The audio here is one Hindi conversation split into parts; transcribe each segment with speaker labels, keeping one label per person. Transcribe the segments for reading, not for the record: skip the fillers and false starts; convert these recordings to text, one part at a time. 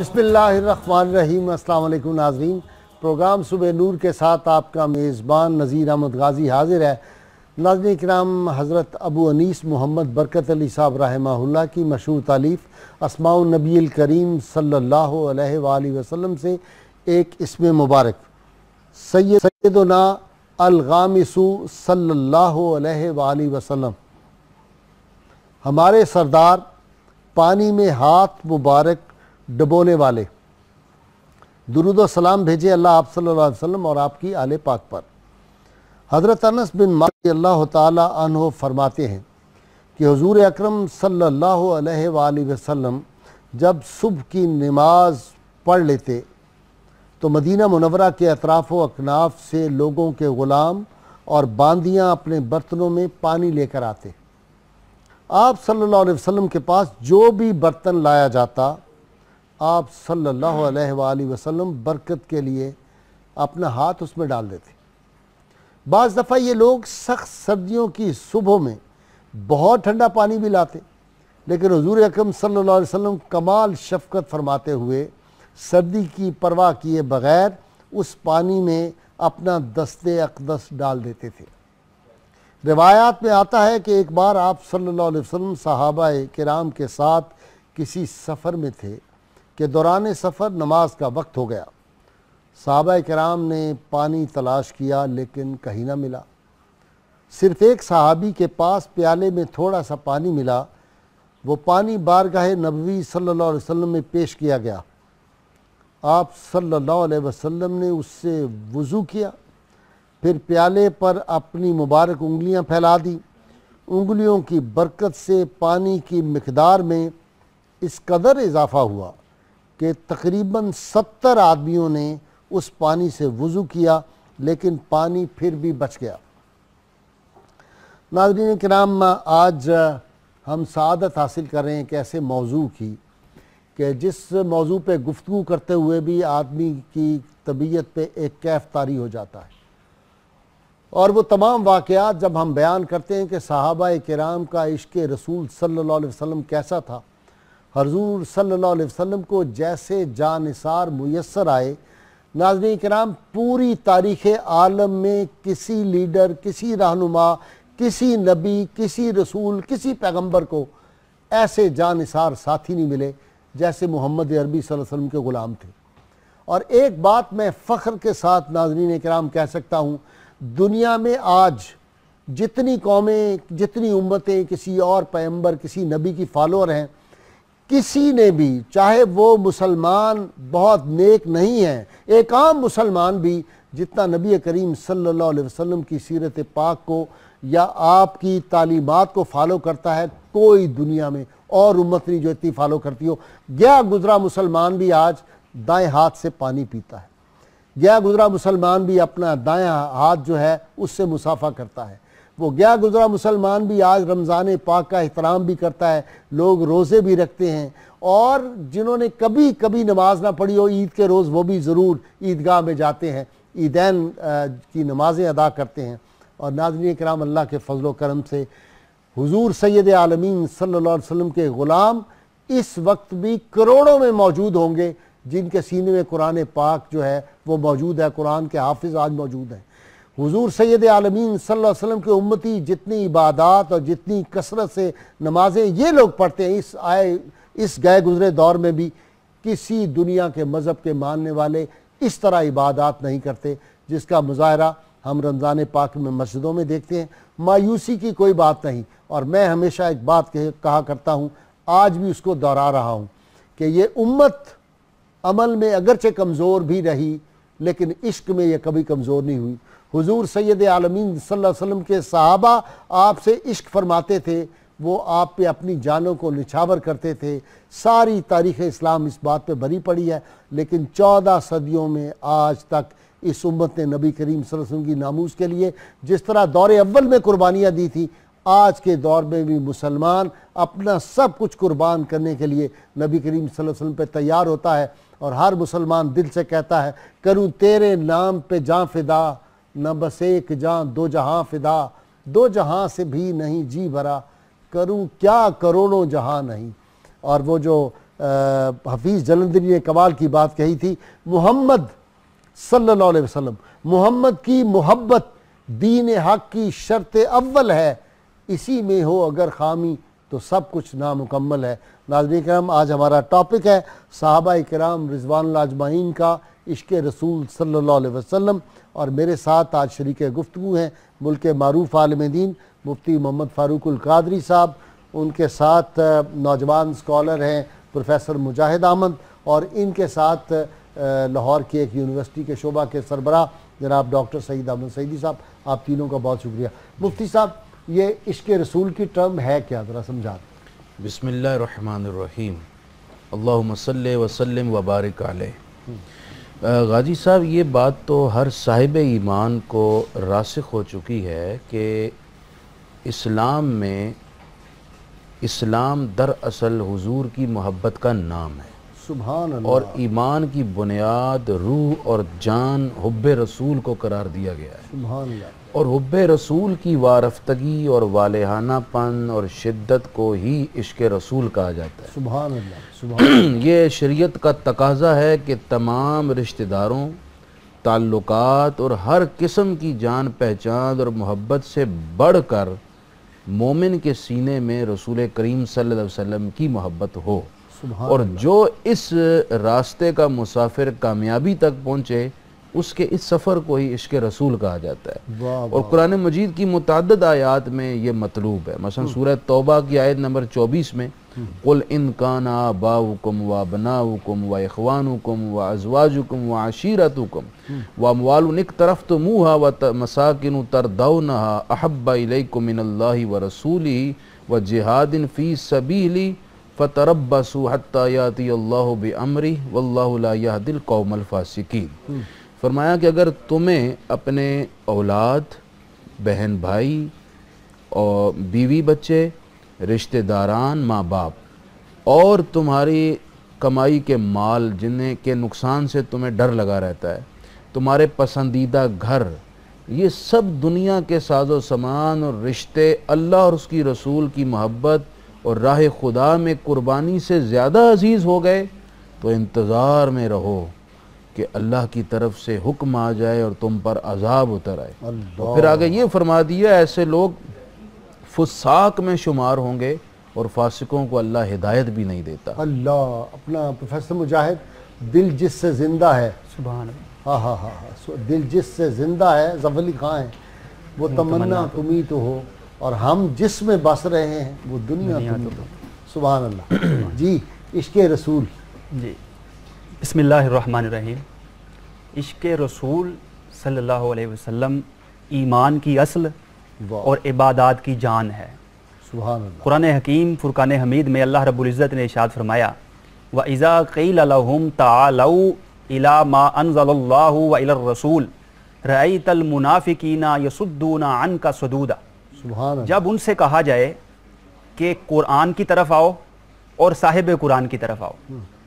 Speaker 1: बिस्मिल्लाहिर्रहमानिर्रहीम। अस्सलाम वालेकुम नाज़रीन, प्रोग्राम सुबह नूर के साथ आपका मेज़बान नज़ीर अहमद गाज़ी हाज़िर है। नाज़रीन किराम, हज़रत अबू अनीस मोहम्मद बरकत अली साहब रहमहुल्लाह की मशहूर तालीफ़ अस्माउन नबील करीम सल्लल्लाहु अलैहि वसल्लम से एक इसमें मुबारक सैयदना अल-गामिसु सल्लल्लाहु अलैहि वसल्लम, हमारे सरदार पानी में हाथ मुबारक डबोने वाले, दुरूद व सलाम भेजे अल्लाह आप सल्लल्लाहु अलैहि वसल्लम और आपकी आले पाक पर। हज़रत अनस बिन मालिक अल्लाह ताला अन्हु फरमाते हैं कि हुज़ूर अकरम सल्लल्लाहु अलैहि वसल्लम जब सुबह की नमाज पढ़ लेते तो मदीना मुनव्वरा के अतराफ़ व अकनाफ से लोगों के ग़ुलाम और बांदियाँ अपने बर्तनों में पानी लेकर आते। आप सल्लल्लाहु अलैहि वसल्लम के पास जो भी बर्तन लाया जाता, आप सल्लल्लाहु अलैहि वसल्लम बरकत के लिए अपना हाथ उसमें डाल देते। बाज़ दफ़ा ये लोग सख्त सर्दियों की सुबह में बहुत ठंडा पानी भी लाते, लेकिन हुज़ूर अकरम सल्लल्लाहु अलैहि वसल्लम कमाल शफ़क़त फरमाते हुए सर्दी की परवाह किए बग़ैर उस पानी में अपना दस्ते अक़दस डाल देते थे। रिवायात में आता है कि एक बार आप सल्लल्लाहु अलैहि वसल्लम सहाबाए किराम के साथ किसी सफ़र में थे कि दौरान सफ़र नमाज का वक्त हो गया। सहाबाए किराम ने पानी तलाश किया लेकिन कहीं ना मिला। सिर्फ़ एक सहाबी के पास प्याले में थोड़ा सा पानी मिला। वो पानी बारगाह नबवी सल्लल्लाहु अलैहि वसल्लम में पेश किया गया। आप सल्लल्लाहु अलैहि वसल्लम ने उससे वज़ू किया, फिर प्याले पर अपनी मुबारक उंगलियां फैला दी। उंगलियों की बरकत से पानी की मिक़दार में इस कदर इजाफ़ा हुआ कि तकरीबन 70 आदमियों ने उस पानी से वज़ू किया, लेकिन पानी फिर भी बच गया। नाज़रीन किराम, आज हम सआदत हासिल कर रहे हैं एक ऐसे मौजू की कि जिस मौजू पे गुफ्तगू करते हुए भी आदमी की तबीयत पे एक कैफ तारी हो जाता है। और वो तमाम वाक़यात जब हम बयान करते हैं कि सहाबाए किराम का इश्क़ रसूल सल्लल्लाहु अलैहि वसल्लम कैसा था, हुज़ूर सल्लल्लाहु अलैहि वसल्लम को जैसे जानिसार मुयस्सर आए, नाज़रीन किराम पूरी तारीख़ आलम में किसी लीडर, किसी रहनुमा, किसी नबी, किसी रसूल, किसी पैगम्बर को ऐसे जानिसार साथी नहीं मिले जैसे मोहम्मद अरबी सल्लल्लाहु अलैहि वसल्लम के ग़ुलाम थे। और एक बात मैं फ़ख्र के साथ नाज़रीन किराम कह सकता हूँ, दुनिया में आज जितनी कौमें, जितनी उम्मतें किसी और पैगम्बर, किसी नबी की फॉलोअर हैं, किसी ने भी, चाहे वो मुसलमान बहुत नेक नहीं है, एक आम मुसलमान भी जितना नबी करीम सल्लल्लाहु अलैहि वसल्लम की सीरत पाक को या आपकी तालीमात को फॉलो करता है, कोई दुनिया में और उम्मत नहीं जो इतनी फॉलो करती हो। गया गुजरा मुसलमान भी आज दाएं हाथ से पानी पीता है। गया गुजरा मुसलमान भी अपना दायां हाथ जो है उससे मुसाफा करता है। वो गया गुजरा मुसलमान भी आज रमज़ान पाक का एहतराम भी करता है, लोग रोज़े भी रखते हैं। और जिन्होंने कभी कभी नमाज ना पढ़ी हो ईद के रोज़, वो भी ज़रूर ईदगाह में जाते हैं, ईदैन की नमाज़ें अदा करते हैं। और नाज़रीन किराम, अल्लाह के फज़ल व करम से हुज़ूर सैयद आलमीन सल्लल्लाहु अलैहि वसल्लम के ग़ुलाम इस वक्त भी करोड़ों में मौजूद होंगे जिनके सीने में कुरान पाक जो है वो मौजूद है, कुरान के हाफिज़ आज मौजूद हैं। हुज़ूर सैयद आलमीन सल्लल्लाहु अलैहि वसल्लम के उम्मती जितनी इबादत और जितनी कसरत से नमाजें ये लोग पढ़ते हैं, इस गए गुजरे दौर में भी किसी दुनिया के मज़हब के मानने वाले इस तरह इबादत नहीं करते जिसका मुज़ाहरा हम रमज़ान पाक में मस्जिदों में देखते हैं। मायूसी की कोई बात नहीं। और मैं हमेशा एक बात कहा करता हूँ, आज भी उसको दोहरा रहा हूँ कि ये उम्मत अमल में अगरचे कमज़ोर भी रही, लेकिन इश्क में ये कभी कमज़ोर नहीं हुई। हुज़ूर सैयद आलमीन सल्लल्लाहु अलैहि वसल्लम के सहाबा आपसे इश्क फरमाते थे, वो आप पे अपनी जानों को निछावर करते थे। सारी तारीख़ इस्लाम इस बात पे भरी पड़ी है, लेकिन 14 सदियों में आज तक इस उम्मत ने नबी करीम सल्लल्लाहु अलैहि वसल्लम की नामूस के लिए जिस तरह दौर अव्वल में कुर्बानियाँ दी थी, आज के दौर में भी मुसलमान अपना सब कुछ कुर्बान करने के लिए नबी करीम सल्लल्लाहु अलैहि वसल्लम पे तैयार होता है। और हर मुसलमान दिल से कहता है, करूँ तेरे नाम पे जान फ़िदा, न बस एक जान दो जहां फ़िदा, दो जहां से भी नहीं जी भरा, करूँ क्या करोड़ों जहां नहीं। और वो जो हफीज़ जलंधरी ने कमाल की बात कही थी, मोहम्मद सल्लल्लाहु अलैहि वसल्लम, मोहम्मद की मोहब्बत दीन हक की शर्त अव्वल है, इसी में हो अगर खामी तो सब कुछ नामुकम्मल है। नाज़रीन किराम, आज हमारा टॉपिक है सहाबा किराम रिज़वानुल्लाह अजमाइन का इश्क़ रसूल सल्लल्लाहु अलैहि वसल्लम, और मेरे साथ आज शरीक गुफ्तगू हैं मुल्क मारूफ आलिम दीन मुफ्ती मोहम्मद फ़ारूकुल क़ादरी साहब, उनके साथ नौजवान स्कॉलर हैं प्रोफेसर मुजाहिद अहमद, और इनके साथ लाहौर की एक यूनिवर्सिटी के शोबा के सरबराह जनाब डॉक्टर सईद अहमद सईदी साहब। आप तीनों का बहुत शुक्रिया। मुफ्ती साहब, ये इश्क़ रसूल की टर्म है क्या, ज़रा समझा दें।
Speaker 2: बिस्मिल्लाहिर्रहमानिर्रहीम, अल्लाहुम्मा सल्लि व सल्लिम व बारिक अलैहि। गाजी साहब, ये बात तो हर साहिब ईमान को रासिख हो चुकी है कि इस्लाम में इस्लाम दरअसल हुजूर की मोहब्बत का नाम है।
Speaker 1: सुभान अल्लाह।
Speaker 2: और ईमान की बुनियाद रूह और जान हुब्बे रसूल को करार दिया गया है।
Speaker 1: सुभान अल्लाह। और
Speaker 2: हुब्बे रसूल की वारफ्तगी और वालेहानापन और शिद्दत को ही इश्क़ रसूल कहा जाता है।
Speaker 1: सुभान अल्लाह, सुभान।
Speaker 2: ये शरीयत का तकाज़ा है कि तमाम रिश्तेदारों, ताल्लुकात और हर किस्म की जान पहचान और मोहब्बत से बढ़कर मोमिन के सीने में रसूल करीम सल्लल्लाहु अलैहि वसल्लम की मोहब्बत हो। और जो इस रास्ते का मुसाफिर कामयाबी तक पहुँचे, उसके इस सफ़र को ही इश्क़ रसूल कहा जाता है। और कुरान मजीद की मुतअद्दिद आयात में ये मतलूब है। मसलन सूरह तौबा की आयत नंबर 24 में कुल इन काना आबाउकुम व अबनाउकुम व इख्वानुकुम व अज़वाजुकुम व अशीरतुकुम व अमवालुन इक़्तरफ़्तुमूहा व मसाकिनु तरदौनहा अहब्बा इलैकुम मिनल्लाहि व रसूलिही व जिहादिन फ़ी सबीली फ़तरब्बसू हत्ता याती अल्लाहु बिअम्रिही वल्लाहु ला यहदिल कौमल फ़ासिकीन। फरमाया कि अगर तुम्हें अपने औलाद, बहन भाई और बीवी बच्चे, रिश्तेदारान, माँ बाप और तुम्हारी कमाई के माल जिन्हें के नुकसान से तुम्हें डर लगा रहता है, तुम्हारे पसंदीदा घर, ये सब दुनिया के साजो सामान और रिश्ते अल्लाह और उसकी रसूल की मोहब्बत और राह खुदा में कुर्बानी से ज़्यादा अजीज़ हो गए, तो इंतज़ार में रहो कि अल्लाह की तरफ से हुक्म आ जाए और तुम पर अजाब उतर आए। तो फिर आगे ये फरमा दिया, ऐसे लोग फुसाक में शुमार होंगे और फासिकों को अल्लाह हिदायत भी नहीं देता।
Speaker 1: अल्लाह। अपना प्रोफेसर मुजाहिद, दिल जिससे ज़िंदा है,
Speaker 3: सुभान अल्लाह।
Speaker 1: हाँ हाँ हाँ हाँ, दिल जिससे ज़िंदा है, ज़फ़र अली खां है, वो तमन्ना तुम्ही तो हो, और हम जिसमें बस रहे हैं वो दुनिया तुम्ही तो। सुभान अल्लाह। जी, इश्क़ रसूल।
Speaker 3: जी, बिस्मिल्लाहिर्रहमानिर्रहीम। इश्क़ रसूल सल्लल्लाहु अलैहि वसल्लम ईमान की असल और इबादात की जान है।
Speaker 1: सुभान अल्लाह।
Speaker 3: कुरान हकीम फुरकान हमीद में अल्लाह रब्बुल इज़्ज़त ने इरशाद फरमाया, व इज़ा क़ील लहुम तालऊ इला मा अनज़लल्लाहु व इलर रसूल रअयतल मुनाफ़िकीना यसुद्दूना अन्का सदूदा।
Speaker 1: सुभान अल्लाह।
Speaker 3: जब उनसे कहा जाए कि कुरान की तरफ आओ और साहिब कुरान की तरफ आओ,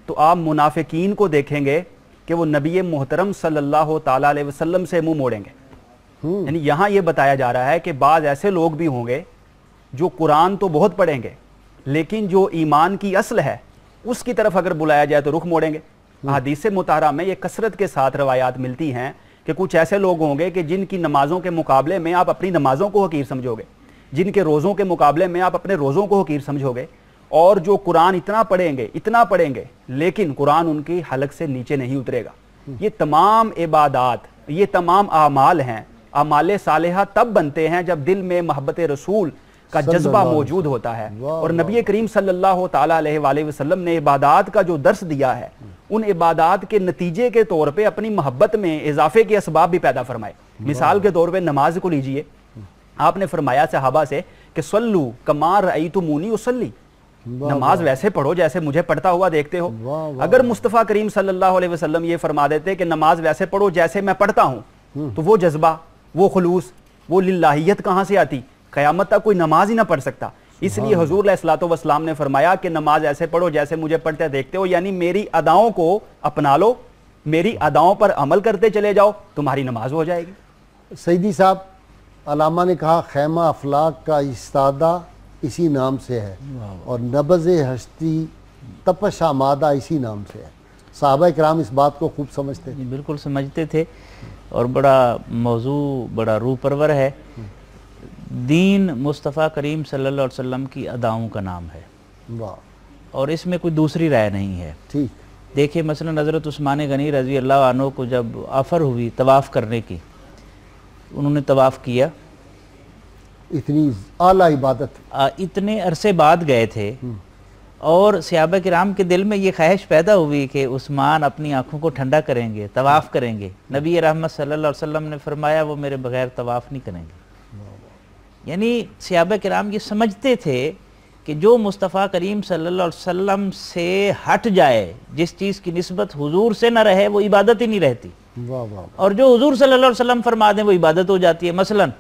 Speaker 3: तो आप मुनाफिकीन को देखेंगे कि वो नबी मोहतरम सल्लल्लाहु ताला अलैहि वसल्लम से मुंह मोड़ेंगे। यानी यहाँ ये बताया जा रहा है कि बाज़ ऐसे लोग भी होंगे जो कुरान तो बहुत पढ़ेंगे, लेकिन जो ईमान की असल है उसकी तरफ अगर बुलाया जाए तो रुख मोड़ेंगे। हदीस मुताहरा में ये कसरत के साथ रवायात मिलती हैं कि कुछ ऐसे लोग होंगे कि जिनकी नमाज़ों के मुकाबले में आप अपनी नमाज़ों को हकीर समझोगे, जिनके रोज़ों के मुकाबले में आप अपने रोज़ों को हकीर समझोगे, और जो कुरान इतना पढ़ेंगे लेकिन कुरान उनकी हलक से नीचे नहीं उतरेगा। ये तमाम इबादात, ये तमाम आमाल हैं, आमाल सालेहा तब बनते हैं जब दिल में मोहब्बत रसूल का जज्बा मौजूद होता है। और नबी करीम सल्लल्लाहु ताला अलैहि वसल्लम ने इबादात का जो दर्स दिया है, उन इबादात के नतीजे के तौर पे अपनी मोहब्बत में इजाफे के असबाब भी पैदा फरमाए। मिसाल के तौर पे नमाज को लीजिए, आपने फरमाया सहाबा से कि सल्लू कमा रअयतुमूनी उसल्ली, नमाज वैसे पढ़ो जैसे मुझे पढ़ता हुआ देखते हो। अगर मुस्तफ़ा करीम सल्लल्लाहु अलैहि वसल्लम ये फरमा देते कि नमाज वैसे पढ़ो जैसे मैं पढ़ता हूँ, तो वो जज्बा, वो खुलूस, वो लिल्लाहियत कहाँ से आती? क़यामत तक कोई नमाज ही ना पढ़ सकता। इसलिए हुजूर अलैहिस्सलातु वस्सलाम ने फरमाया कि नमाज ऐसे पढ़ो जैसे मुझे पढ़ते देखते हो, यानी मेरी अदाओं को अपना लो, मेरी अदाओं पर अमल करते चले जाओ, तुम्हारी नमाज हो जाएगी।
Speaker 1: सईदी साहब, अलामा ने कहा खैमा अफलाक का इस्तादा इसी नाम से है, और नबज़ हस्ती तपश आमादा इसी नाम से है। सहाबा किराम इस बात को खूब समझते थे।
Speaker 4: बिल्कुल समझते थे और बड़ा मौजू बड़ा रूह परवर है। दीन मुस्तफ़ा करीम सल्लल्लाहु अलैहि वसल्लम की अदाओं का नाम है।
Speaker 1: वाह।
Speaker 4: और इसमें कोई दूसरी राय नहीं है।
Speaker 1: ठीक।
Speaker 4: देखिए मसलन हज़रत उस्मान गनी रज़ी अल्लाह अन्हु को जब ऑफ़र हुई तवाफ़ करने की, उन्होंने तवाफ़ किया।
Speaker 1: इतनी आला इबादत,
Speaker 4: इतने अरसे बाद गए थे और सहाबा किराम के दिल में ये ख्वाहिश पैदा हुई कि उस्मान अपनी आंखों को ठंडा करेंगे, तवाफ़ करेंगे। नबी रहमत सल्लल्लाहु अलैहि वसल्लम ने फरमाया वो मेरे बगैर तवाफ़ नहीं करेंगे। यानी सहाबा किराम ये समझते थे कि जो मुस्तफ़ा करीम सल्लल्लाहु अलैहि वसल्लम से हट जाए, जिस चीज़ की निस्बत हुजूर से न रहे, वो इबादत ही नहीं रहती।
Speaker 1: वाह वाह।
Speaker 4: और जो हुजूर सल्लल्लाहु अलैहि वसल्लम फरमा दें वो इबादत हो जाती है। मसलन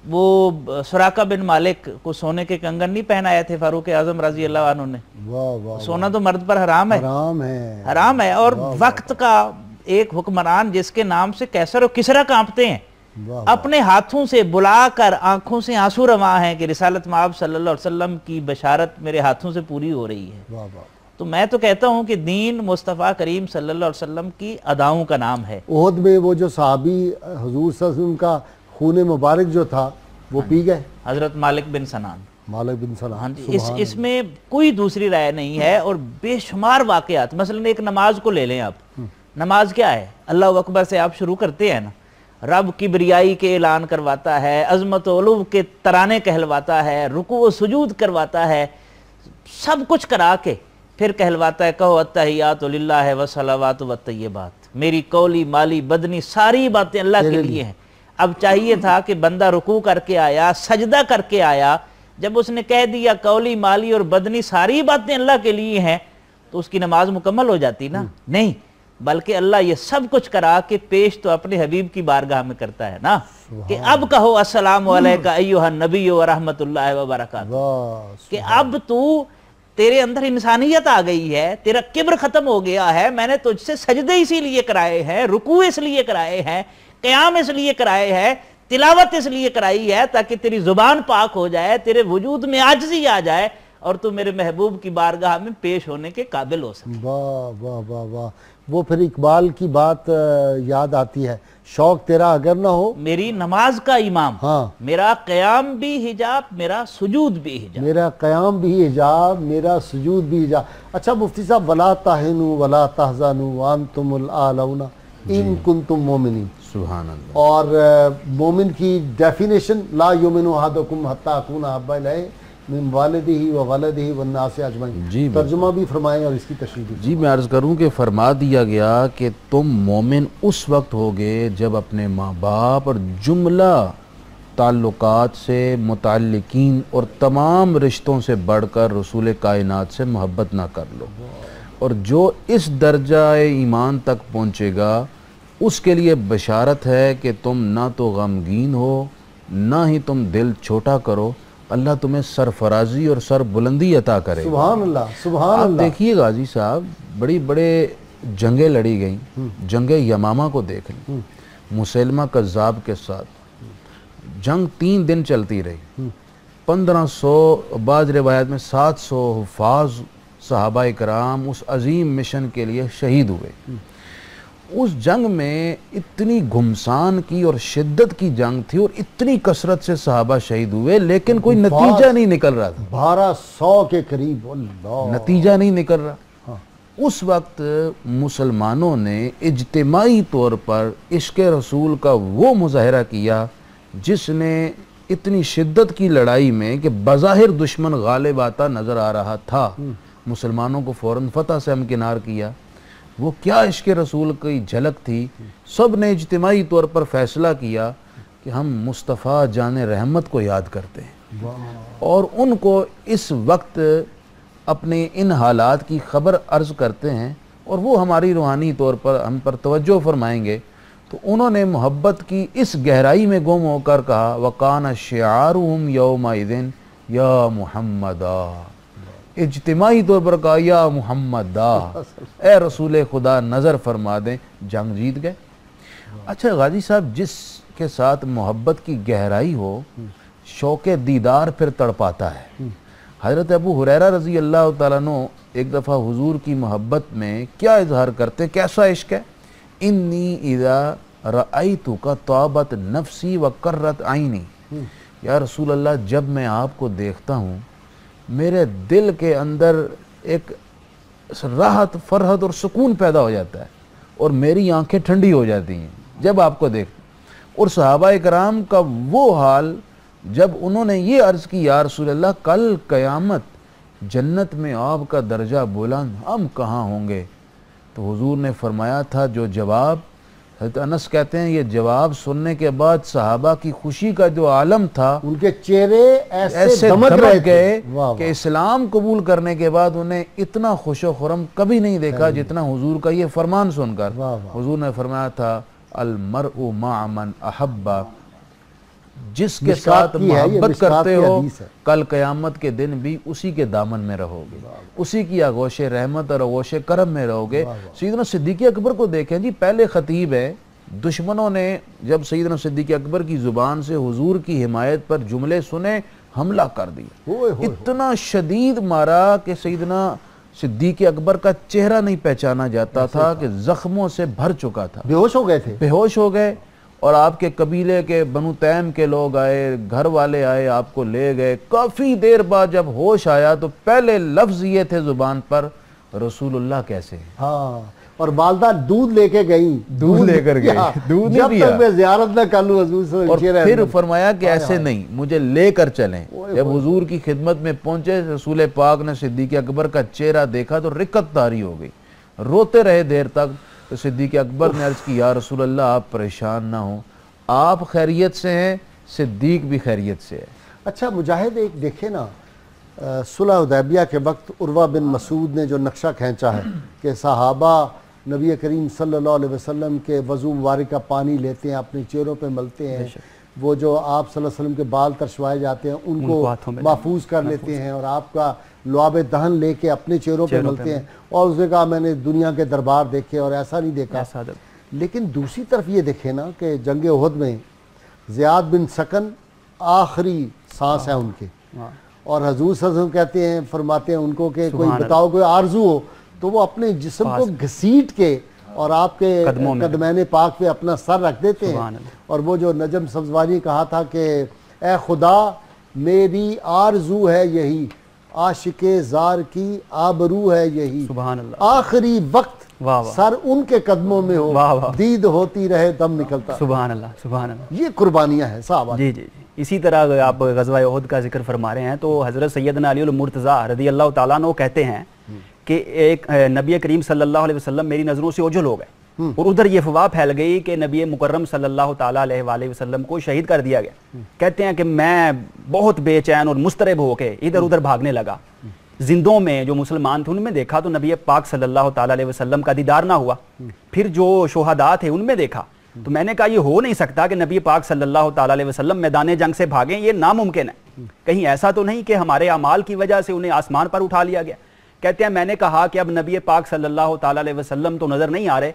Speaker 4: वो सुराका बिन मालिक को सोने के कंगन नहीं पहनाए थे फारूक आजम रजी अल्लाह अन्हु ने।
Speaker 1: वाह वाह।
Speaker 4: सोना तो मर्द पर हराम है,
Speaker 1: हराम है,
Speaker 4: हराम है। और वक्त का एक हुक्मरान जिसके नाम से कैसर और किसरा कांपते हैं, अपने हाथों से बुलाकर आंखों से आंसू रवा हैं कि रिसालत माब सल्लल्लाहु अलैहि वसल्लम की बशारत मेरे हाथों से पूरी हो रही है।
Speaker 1: वाह वाह।
Speaker 4: तो मैं तो कहता हूँ कि दीन मुस्तफ़ा करीम सल्लल्लाहु अलैहि वसल्लम की अदाओं का नाम है।
Speaker 1: ओहद में वो जो सहाबी हुजूर सल्लल्लाहु अलैहि वसल्लम का खून मुबारक जो था वो पी गए,
Speaker 4: हजरत मालिक बिन सनान।
Speaker 1: मालिक बिन सनान।
Speaker 4: हाँ जी, इसमें कोई दूसरी राय नहीं है। और बेशुमार वाक़यात, मसलन एक नमाज को ले लें आप। नमाज क्या है? अल्लाह अकबर से आप शुरू करते हैं ना, रब किबरियाई के ऐलान करवाता है, अज़मत उलूव के तराने कहलवाता है, रुकू व सुजूद करवाता है, सब कुछ करा के फिर कहलवाता है कहो अत्तहियातु लिल्लाहि व सलावातु व तय्यबात। मेरी कौली माली बदनी सारी बातें अल्लाह के लिए हैं। अब चाहिए था कि बंदा रुकू करके आया, सजदा करके आया। जब उसने कह दिया कौली माली और बदनी सारी बातें अल्लाह के लिए हैं, तो उसकी नमाज मुकम्मल हो जाती ना? नहीं, बल्कि अल्लाह ये सब कुछ करा के पेश तो अपने हबीब की बारगाह में करता है ना कि अब कहो अस्सलामु अलैका अय्युहन नबी व रहमतुल्लाहि व बरकातुहू, कि अब तू तेरे अंदर इंसानियत आ गई है, तेरा किब्र खत्म हो गया है। मैंने तुझसे सजदे इसीलिए कराए हैं, रुकू इसलिए कराए हैं, क़याम इसलिए कराए हैं, तिलावत इसलिए कराई है ताकि तेरी जुबान पाक हो जाए, तेरे वजूद में आजिज़ी आ जाए और तू मेरे महबूब की बारगाह में पेश होने के काबिल हो सके।
Speaker 1: वाह वाह वाह वाह। वो फिर इकबाल की बात याद आती है, शौक तेरा अगर ना हो
Speaker 4: मेरी नमाज का इमाम,
Speaker 1: हाँ,
Speaker 4: मेरा क़याम भी हिजाब, मेरा सुजूद भी हिजाब।
Speaker 1: मेरा क़याम भी हिजाब, मेरा सुजूद भी हिजाब। अच्छा मुफ्ती साहब, वला ताहिनु वला तहज़नु व अंतुमुल आलौना इन कुंतुम मोमिनीन।
Speaker 2: सुभान अल्लाह।
Speaker 1: और मोमिन की डेफिनेशन ला युमिनु अहदुकुम हत्ता अकूना अहब्बा इलैहि मिन वालिदिही व वलदिही व नासि अजमईन।
Speaker 2: जी
Speaker 1: तर्जुमा भी फरमाएं और इसकी तशरीह भी।
Speaker 2: जी, मैं अर्ज़ करूं कि फरमा दिया गया कि तुम मोमिन उस वक्त होगे जब अपने माँ बाप और जुमला ताल्लुकात से मुतअल्लिकीन और तमाम रिश्तों से बढ़कर रसूल कायनात से मोहब्बत ना कर लो। और जो इस दर्जा ईमान तक पहुँचेगा उसके लिए बशारत है कि तुम ना तो गमगीन हो, ना ही तुम दिल छोटा करो। अल्लाह तुम्हें सरफराजी और सर बुलंदी अता करे।
Speaker 1: सुभान अल्लाह, सुभान
Speaker 2: आप
Speaker 1: अल्लाह।
Speaker 2: देखिए गाजी साहब, बड़ी बड़े जंगें लड़ी गई। जंगे यमामा को देख लें, मुसलमा कज़्ज़ाब के साथ जंग 3 दिन चलती रही। 1500, बाज़ रिवायत में 700 हुफ़ाज़ सहाबा इकराम उस अजीम मिशन के लिए शहीद हुए। उस जंग में इतनी घुमसान की और शिद्दत की जंग थी और इतनी कसरत से सहाबा शहीद हुए, लेकिन कोई नतीजा नहीं निकल रहा था।
Speaker 1: 1200 के करीब, अल्लाह,
Speaker 2: नतीजा नहीं निकल रहा।
Speaker 1: हाँ।
Speaker 2: उस वक्त मुसलमानों ने इज्तिमाई तौर पर इश्क़ रसूल का वो मुजाहरा किया जिसने इतनी शिद्दत की लड़ाई में कि बज़ाहिर दुश्मन गालिब आता नज़र आ रहा था, मुसलमानों को फ़ौरन फतह से हमकिनार किया। वो क्या इश्क़ रसूल की झलक थी। सब ने इज्तिमाई तौर पर फ़ैसला किया कि हम मुस्तफ़ा जान रहमत को याद करते हैं और उनको इस वक्त अपने इन हालात की ख़बर अर्ज़ करते हैं और वो हमारी रूहानी तौर पर हम पर तवज्जो फरमाएंगे। तो उन्होंने मोहब्बत की इस गहराई में गुम होकर कहा वकान शिआरुहुम यौमइज़िन या मुहम्मदा। इज्तिमाई तौर पर कहा या मुहम्मदा, ए रसूल खुदा नज़र फरमा दें। जंग जीत गए। अच्छा गाजी साहब, जिसके साथ मोहब्बत की गहराई हो शौक़ दीदार फिर तड़पाता है। हज़रत अबू हुरैरा रज़ी अल्लाह तआला अन्हु एक दफ़ा हुजूर की मोहब्बत में क्या इजहार करते, कैसा इश्क है। इन्नी इज़ा रअयतु का तौबत नफ्सी व कर्रत आईनी, या रसूल अल्लाह जब मैं आपको देखता हूँ मेरे दिल के अंदर एक राहत, फरहत और सुकून पैदा हो जाता है और मेरी आंखें ठंडी हो जाती हैं जब आपको देख। और सहाबा इकराम का वो हाल जब उन्होंने ये अर्ज़ की, या रसूल अल्लाह कल क़यामत जन्नत में आपका दर्जा बुलंद, हम कहाँ होंगे। तो हुजूर ने फरमाया था जो जवाब, हज़रत अनस कहते हैं ये जवाब सुनने के बाद सहाबा की खुशी का जो आलम था,
Speaker 1: उनके चेहरे ऐसे
Speaker 2: दमक गए
Speaker 1: वाह
Speaker 2: कि इस्लाम कबूल करने के बाद उन्हें इतना खुशो खुरम कभी नहीं देखा जितना हुजूर का ये फरमान सुनकर।
Speaker 1: वाह वाह।
Speaker 2: हुजूर ने फरमाया था अल मरउ मा मन अहब्बा, जिसके
Speaker 1: मिशकात
Speaker 2: साथ
Speaker 1: की है ये,
Speaker 2: मोहब्बत
Speaker 1: मिशकात
Speaker 2: करते
Speaker 1: की
Speaker 2: हो
Speaker 1: हदीस है।
Speaker 2: कल क़यामत के दिन भी उसी के दामन में रहोगे, उसी की आगोश रहमत और आगोश करम में रहोगे। सैयदना सिद्दीक़ अकबर को देखें जी, पहले खतीब है, दुश्मनों ने जब सैयदना सिद्दीक़ अकबर की ज़ुबान से हुजूर की हिमायत पर जुमले सुने, हमला कर दिया, इतना शदीद मारा कि सैयदना सिद्दीक़ अकबर का चेहरा नहीं पहचाना जाता था कि जख्मों से भर चुका था,
Speaker 1: बेहोश हो गए थे,
Speaker 2: बेहोश हो गए। और आपके कबीले के बनु तैम के लोग आए, घर वाले आए, आपको ले गए। काफ़ी देर बाद जब होश आया तो पहले लफ्ज़ ये थे ज़ुबान पर, रसूलुल्लाह कैसे हैं।
Speaker 1: हाँ, और वालदा दूध लेके गई,
Speaker 2: दूध लेकर गए, दूध नहीं दिया,
Speaker 1: जब तक मैं ज़ियारत न कर लूं हुजूर से।
Speaker 2: और फिर फरमाया कि ऐसे नहीं, मुझे लेकर चलें। जब हुजूर की खिदमत में पहुंचे, रसूल पाक ने सिद्दीक़ अकबर का चेहरा देखा तो रिक्कत तारी हो गई, रोते रहे देर तक। तो सिद्दीक़ अकबर ने अर्ज़ की, या रसूल अल्लाह आप परेशान ना हो, आप खैरियत से हैं, सिद्दीक़ भी खैरियत से है।
Speaker 1: अच्छा मुजाहिद, एक देखे ना, सुलह हुदैबिया के वक्त उर्वा बिन मसूद ने जो नक्शा खींचा है कि सहाबा नबी करीम सल्लल्लाहु अलैहि वसल्लम के वज़ू मुबारक का पानी लेते हैं, अपने चेहरों पे मलते हैं, वो जो आप सल्लल्लाहु अलैहि वसल्लम के बाल तरशवाए जाते हैं उनको महफूज कर लेते हैं, और आपका लुआब दहन लेके अपने चेहरों पे मलते हैं। और उसने कहा मैंने दुनिया के दरबार देखे और ऐसा नहीं देखा। लेकिन दूसरी तरफ ये देखे ना कि जंग उहद में ज़ियाद बिन सकन आखिरी सांस है उनके, और हजूर सल्लल्लाहु अलैहि वसल्लम कहते हैं, फरमाते हैं उनको कि कोई बताओ कोई आरजू हो, तो वो अपने जिस्म को घसीट के और आपके कदमैन पाक पे अपना सर रख देते हैं। और वो जो नजम सब्जवानी कहा था कि ए खुदा मेरी आरजू है यही, आशिके जार की आबरू है यही, आखिरी वक्त सर उनके कदमों में हो, दीद होती रहे दम निकलता।
Speaker 3: सुभान अल्लाह, सुभान अल्लाह।
Speaker 1: ये कुर्बानियां हैं साहब।
Speaker 3: जी जी जी। इसी तरह आप ग़ज़वा उहद का जिक्र फरमा रहे हैं, तो हज़रत सैयदना अली मुर्तज़ा रज़ियल्लाहु ताला अन्हु कहते हैं कि एक नबी करीम सल्लल्लाहु अलैहि वसल्लम मेरी नज़रों से ओझल हो गए, और उधर ये अफवाह फैल गई कि नबी मुकर्रम सल्लल्लाहु ताला अलैहि वसल्लम को शहीद कर दिया गया। कहते हैं कि मैं बहुत बेचैन और मुस्तरब होकर इधर उधर भागने लगा। जिंदों में जो मुसलमान थे उनमें देखा तो नबी पाक सल्लल्लाहु ताला अलैहि वसल्लम का दीदार ना हुआ। फिर जो शोहदा थे उनमें देखा तो मैंने कहा ये हो नहीं सकता कि नबी पाक सल्लल्लाहु ताला अलैहि वसल्लम मैदान जंग से भागें, ये नामुमकिन है। कहीं ऐसा तो नहीं कि हमारे अमाल की वजह से उन्हें आसमान पर उठा लिया गया। कहते हैं मैंने कहा कि अब नबी पाक सल्लल्लाहु ताला अलैहि वसल्लम तो नजर नहीं आ रहे,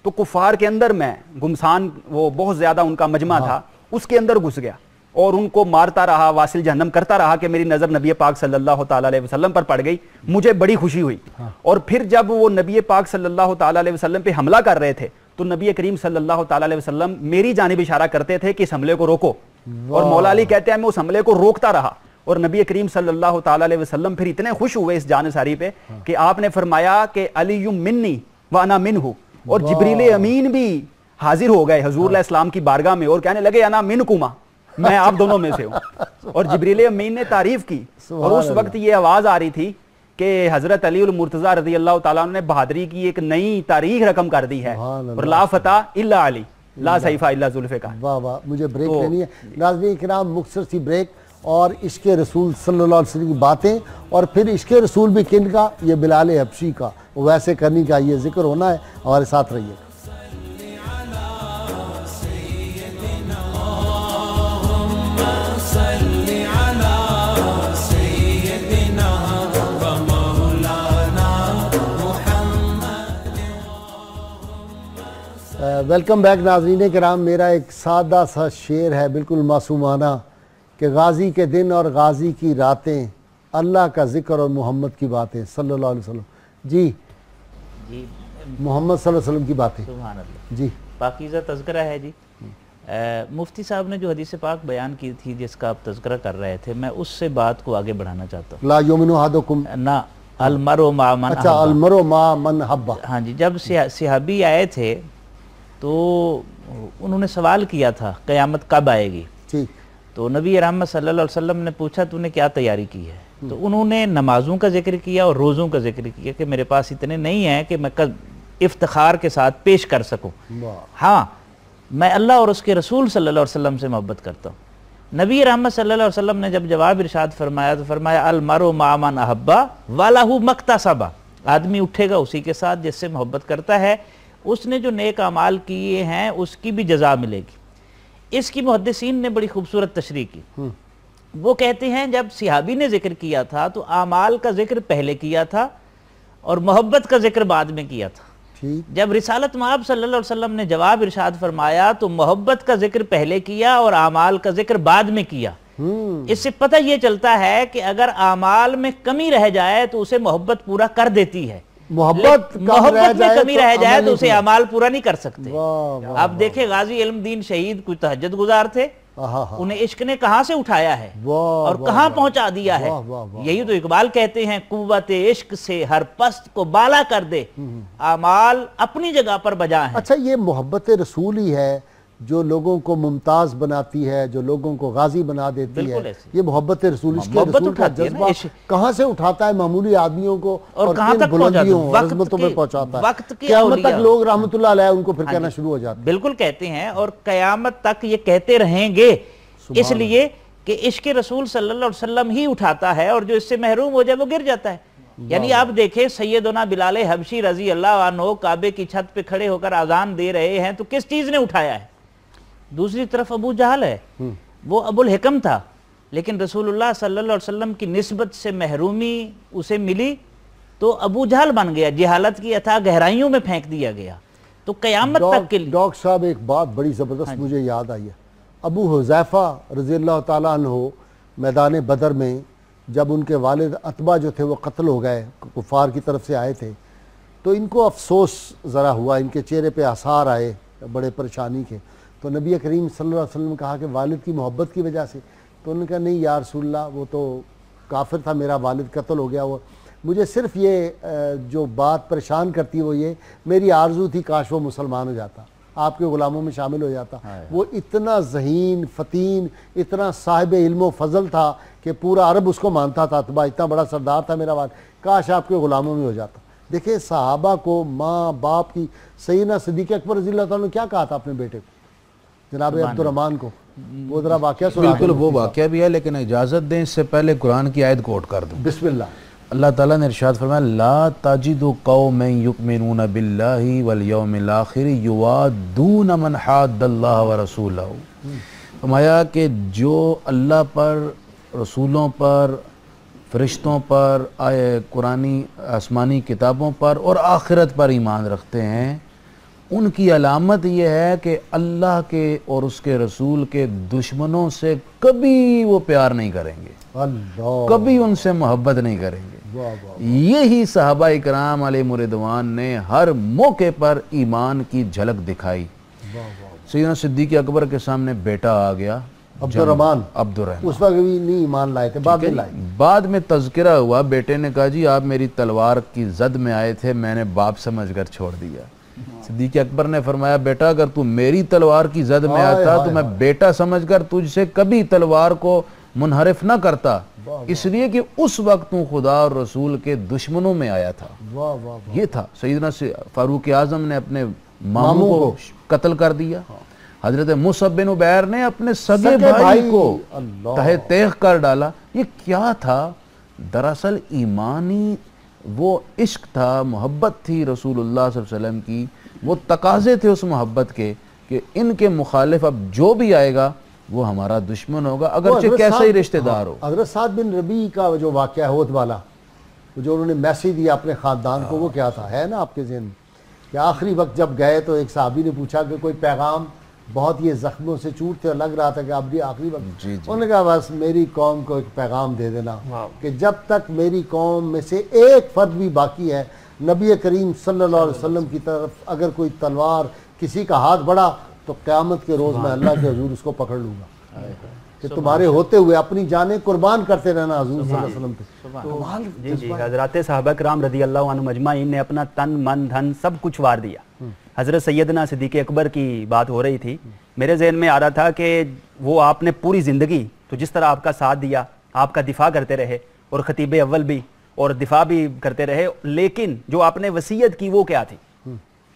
Speaker 3: तो कुफार के अंदर मैं गुमसान, वो बहुत ज्यादा उनका मजमा था, उसके अंदर घुस गया और उनको मारता रहा, वासिल जहन्नम करता रहा कि मेरी नजर नबी पाक सल्लल्लाहु ताला अलैहि वसल्लम पर पड़ गई। मुझे बड़ी खुशी हुई। और फिर जब वो नबी पाक सल्लल्लाहु ताला अलैहि वसल्लम पे हमला कर रहे थे तो नबी करीम सल्लल्लाहु ताला अलैहि वसल्लम मेरी जानिब इशारा करते थे कि इस हमले को रोको, और मौला अली कहते हैं मैं उस हमले को रोकता रहा। और नबी करीम सल्लल्लाहु ताला अलैहि वसल्लम फिर इतने खुश हुए इस जानिसारी पे कि आपने फरमाया कि अलीयुम मिन्नी व अना मिन्हु, और जिब्रील अमीन भी हाजिर हो गए हुजूर इस्लाम की बारगाह में और कहने लगे अना मिनकुमा, मैं आप दोनों में से हूं। और जिब्रील अमीन ने तारीफ की, और उस वक्त ये आवाज आ रही थी कि हजरत अली मुर्तजा रज़ियल्लाहु ताला अन्हु ने बहादुरी की एक नई तारीख रकम कर दी है, और ला फता इल्ला अली ला सैफा इल्ला जुल्फ़िकार।
Speaker 1: वाह वाह, मुझे ब्रेक लेनी है नाज़रीन किराम, मुख्तसर सी ब्रेक, और इश्क़े रसूल सल्लल्लाहु अलैहि वसल्लम की बातें, और फिर इश्क़े रसूल भी किन का, ये बिलाल हबशी का, वैसे करनी का ये जिक्र होना है। हमारे साथ रहिए। वेलकम बैक नाज़रीन किराम। मेरा एक सादा सा शेर है, बिल्कुल मासूमाना, कि गाजी के दिन और गाजी की रातें अल्लाह का जिक्र और मोहम्मद की बातें सल्लल्लाहु अलैहि वसल्लम। जी
Speaker 4: जी
Speaker 1: मोहम्मद सल्लल्लाहु अलैहि वसल्लम की बातें।
Speaker 4: सुभान अल्लाह।
Speaker 1: जी
Speaker 4: पाकीज़ा तज़किरा है जी। मुफ्ती साहब ने जो हदीस पाक बयान की थी जिसका आप तज़किरा कर रहे थे, मैं उससे बात को आगे बढ़ाना चाहता
Speaker 1: ला युमिनु अहदुकुम,
Speaker 4: हूँ ना। अलमरो मा मन
Speaker 1: अच्छा
Speaker 4: अहब्बा।
Speaker 1: अलमरो मा मन हब्बा।
Speaker 4: हाँ जी, जब सिहाबी आए थे तो उन्होंने सवाल किया था क़यामत कब आएगी।
Speaker 1: ठीक।
Speaker 4: तो नबी रहमत सल्लल्लाहु अलैहि वसल्लम ने पूछा तूने क्या तैयारी की है, तो उन्होंने नमाज़ों का जिक्र किया और रोज़ों का जिक्र किया कि मेरे पास इतने नहीं हैं कि मैं इफ्तिखार के साथ पेश कर सकूं। हाँ, मैं अल्लाह और उसके रसूल सल्लल्लाहु अलैहि वसल्लम से मोहब्बत करता हूँ। नबी रहमत सल्लल्लाहु अलैहि वसल्लम ने जब जवाब इरशाद फरमाया तो फरमाया अल मरो मा मन अहब्बा वालाहु मक्तसबा। आदमी उठेगा उसी के साथ जिससे मोहब्बत करता है, उसने जो नेक अमाल किए हैं उसकी भी जजा मिलेगी। इसकी मुहद्दिसीन ने बड़ी खूबसूरत तशरीह की। वो कहते हैं जब सिहाबी ने जिक्र किया था तो आमाल का जिक्र पहले किया था और मोहब्बत का जिक्र बाद में किया था। जब रिसालत माब सल्लल्लाहु अलैहि वसल्लम ने जवाब इरशाद फरमाया तो मोहब्बत का जिक्र पहले किया और आमाल का जिक्र बाद में किया। इससे पता यह चलता है कि अगर आमाल में कमी रह जाए तो उसे मोहब्त पूरा कर देती है, मोहब्बत में कमी रह जाए तो उसे अमाल पूरा नहीं कर सकते। आप देखें गाजी इल्मुद्दीन शहीद कुछ तहज्जुद गुजार थे, उन्हें इश्क ने कहां से उठाया है और कहां पहुंचा दिया है। यही तो इकबाल कहते हैं कुव्वते इश्क से हर पस्त को बाला कर दे, आमाल अपनी जगह पर बजा है।
Speaker 1: अच्छा, ये मोहब्बत रसूल ही है जो लोगों को मुमताज बनाती है, जो लोगों को गाजी बना देती है। ये मोहब्बत रसूल, इसके रसूल का जज्बा कहां से उठाता है मामूली आदमियों को और
Speaker 4: कहां तक
Speaker 1: बुलंदियों अज़मतों में पहुंचाता है। क़यामत तक लोग रहमतुल्लाह अलैह उनको फिर कहना शुरू हो जाता है।
Speaker 4: बिल्कुल कहते हैं और क़यामत तक ये कहते रहेंगे, इसलिए कि इश्क रसूल सल्लल्लाहु अलैहि वसल्लम ही उठाता है और जो इससे महरूम हो जाए वो गिर जाता है। यानी आप देखें सैयदना बिलाल हबशी रजी अल्लाह अन्हु काबे की छत पे खड़े होकर आजान दे रहे हैं तो किस चीज ने उठाया है। दूसरी तरफ अबू जहल है, वो अबुल हिकम था, लेकिन रसूलुल्लाह सल्लल्लाहु अलैहि वसल्लम की निस्बत से महरूमी उसे मिली तो अबू जहल बन गया, जहालत की अथाह गहराइयों में फेंक दिया गया। तो क़यामत तक के लिए
Speaker 1: डॉक्टर साहब एक बात बड़ी ज़बरदस्त मुझे याद आई है। अबू हुज़ैफ़ा रज़ियल्लाहु ताला अन्हु मैदान बदर में जब उनके वालिद अतबा जो थे वो कत्ल हो गए, कुफ़ार की तरफ से आए थे, तो इनको अफसोस ज़रा हुआ, इनके चेहरे पे आसार आए बड़े परेशानी के। तो नबी करीम सल्लल्लाहु अलैहि वसल्लम ने कहा कि वालिद की मोहब्बत की वजह से, तो उन्होंने कहा नहीं या रसूलल्लाह वो तो काफिर था, मेरा वालिद कत्ल हो गया, वो मुझे सिर्फ ये जो बात परेशान करती है वो ये मेरी आरजू थी काश वो मुसलमान हो जाता, आपके ग़ुलामों में शामिल हो जाता। वो इतना ज़हीन फ़तीन, इतना साहिब इल्म फजल था कि पूरा अरब उसको मानता था, अतबा इतना बड़ा सरदार था मेरा वालिद, काश आपके ग़ुलामों में हो जाता। देखिए सहाबा को, माँ बाप की, सैयदना सिद्दीक़ अकबर रज़ियल्लाहु ताला ने क्या कहा था अपने बेटे को, जनाब अब्दुर्रहमान को, वो जरा वाक़या सुना।
Speaker 2: बिल्कुल वो वाक़या भी है, लेकिन इजाज़त दें इससे पहले कुरान की आयत कोट कर दूं।
Speaker 1: बिस्मिल्लाह।
Speaker 2: अल्लाह ताला ने इरशाद फरमाया ला ताजिदु कौमन युमिनून बिल्लाहि वल यौमिल आखिर युवादून मन हाद्दल्लाह व रसूलहू। फरमाया कि जो अल्लाह पर, रसूलों पर, फरिश्तों पर, आए कुरानी आसमानी किताबों पर और आखिरत पर ईमान रखते हैं, उनकी अलामत यह है कि अल्लाह के और उसके रसूल के दुश्मनों से कभी वो प्यार नहीं करेंगे, कभी उनसे मोहब्बत नहीं करेंगे। यही सहाबा इकराम अलैहिम रिदवान ने हर मौके पर ईमान की झलक दिखाई। सैयदना सिद्दीक़ अकबर के सामने बेटा आ गया
Speaker 1: अब्दुर्रहमान, उस वक्त भी नहीं ईमान लाए थे, बाद में लाए।
Speaker 2: बाद में तज़किरा हुआ, बेटे ने कहा जी आप मेरी तलवार की जद में आए थे, मैंने बाप समझकर छोड़ दिया। सिद्दीक़ अकबर ने फरमाया बेटा अगर तू मेरी तलवार की जद में आता तो मैं बेटा समझकर तुझसे कभी तलवार को मुनहरिफ न करता, इसलिए कि उस वक्त तू खुदा और रसूल के दुश्मनों में आया था। ये था। सैयदना फारूक आज़म ने अपने मामू को कत्ल कर दिया। हजरत मुसअब बिन उबैर ने अपने सगे भाई को तहे तेख कर डाला। ये क्या था? दरअसल ईमानी वो इश्क था, मोहब्बत थी रसूलुल्लाह सल्लल्लाहु अलैहि वसल्लम की, वो तकाजे थे उस मोहब्बत के कि इनके मुखालिफ अब जो भी आएगा वो हमारा दुश्मन होगा, अगरचे कैसे ही रिश्तेदार हो।
Speaker 1: हज़रत साद बिन रबी का जो वाक़या है वाला, जो उन्होंने मैसेज दिया अपने ख़ानदान को, वो क्या था, है ना आपके ज़हन में? कि आखिरी वक्त जब गए तो एक साहबी ने पूछा कि कोई पैगाम बहुत ये जख्मों से चूर थे और लग रहा था कि अब ये आखिरी वक्त।
Speaker 2: जी, जी।
Speaker 1: उन्होंने कहा बस मेरी कौम को एक पैगाम दे देना
Speaker 3: वाह।
Speaker 1: कि जब तक मेरी कौम में से एक फर्द भी बाकी है, नबी करीम सल्लल्लाहु अलैहि वसल्लम की तरफ अगर कोई तलवार किसी का हाथ बढ़ा तो क़यामत के रोज़ मैं अल्लाह के हुजूर उसको पकड़ लूँगा कि तुम्हारे होते हुए अपनी जानें कुर्बान करते रहना हुजूर सल्लल्लाहु अलैहि वसल्लम पे। कमाल
Speaker 3: जी जी, हजरत सहाबा कराम रदी अल्लाह अन्हुम अजमाइन ने अपना तन मन धन सब कुछ वार दिया। हजरत सैयदना सिद्दीक़ अकबर की बात हो रही थी, मेरे जहन में आ रहा था कि वो आपने पूरी ज़िंदगी तो जिस तरह आपका साथ दिया, आपका दिफा करते रहे और ख़तीब अव्वल भी और दिफा भी करते रहे, लेकिन जो आपने वसीयत की वो क्या थी?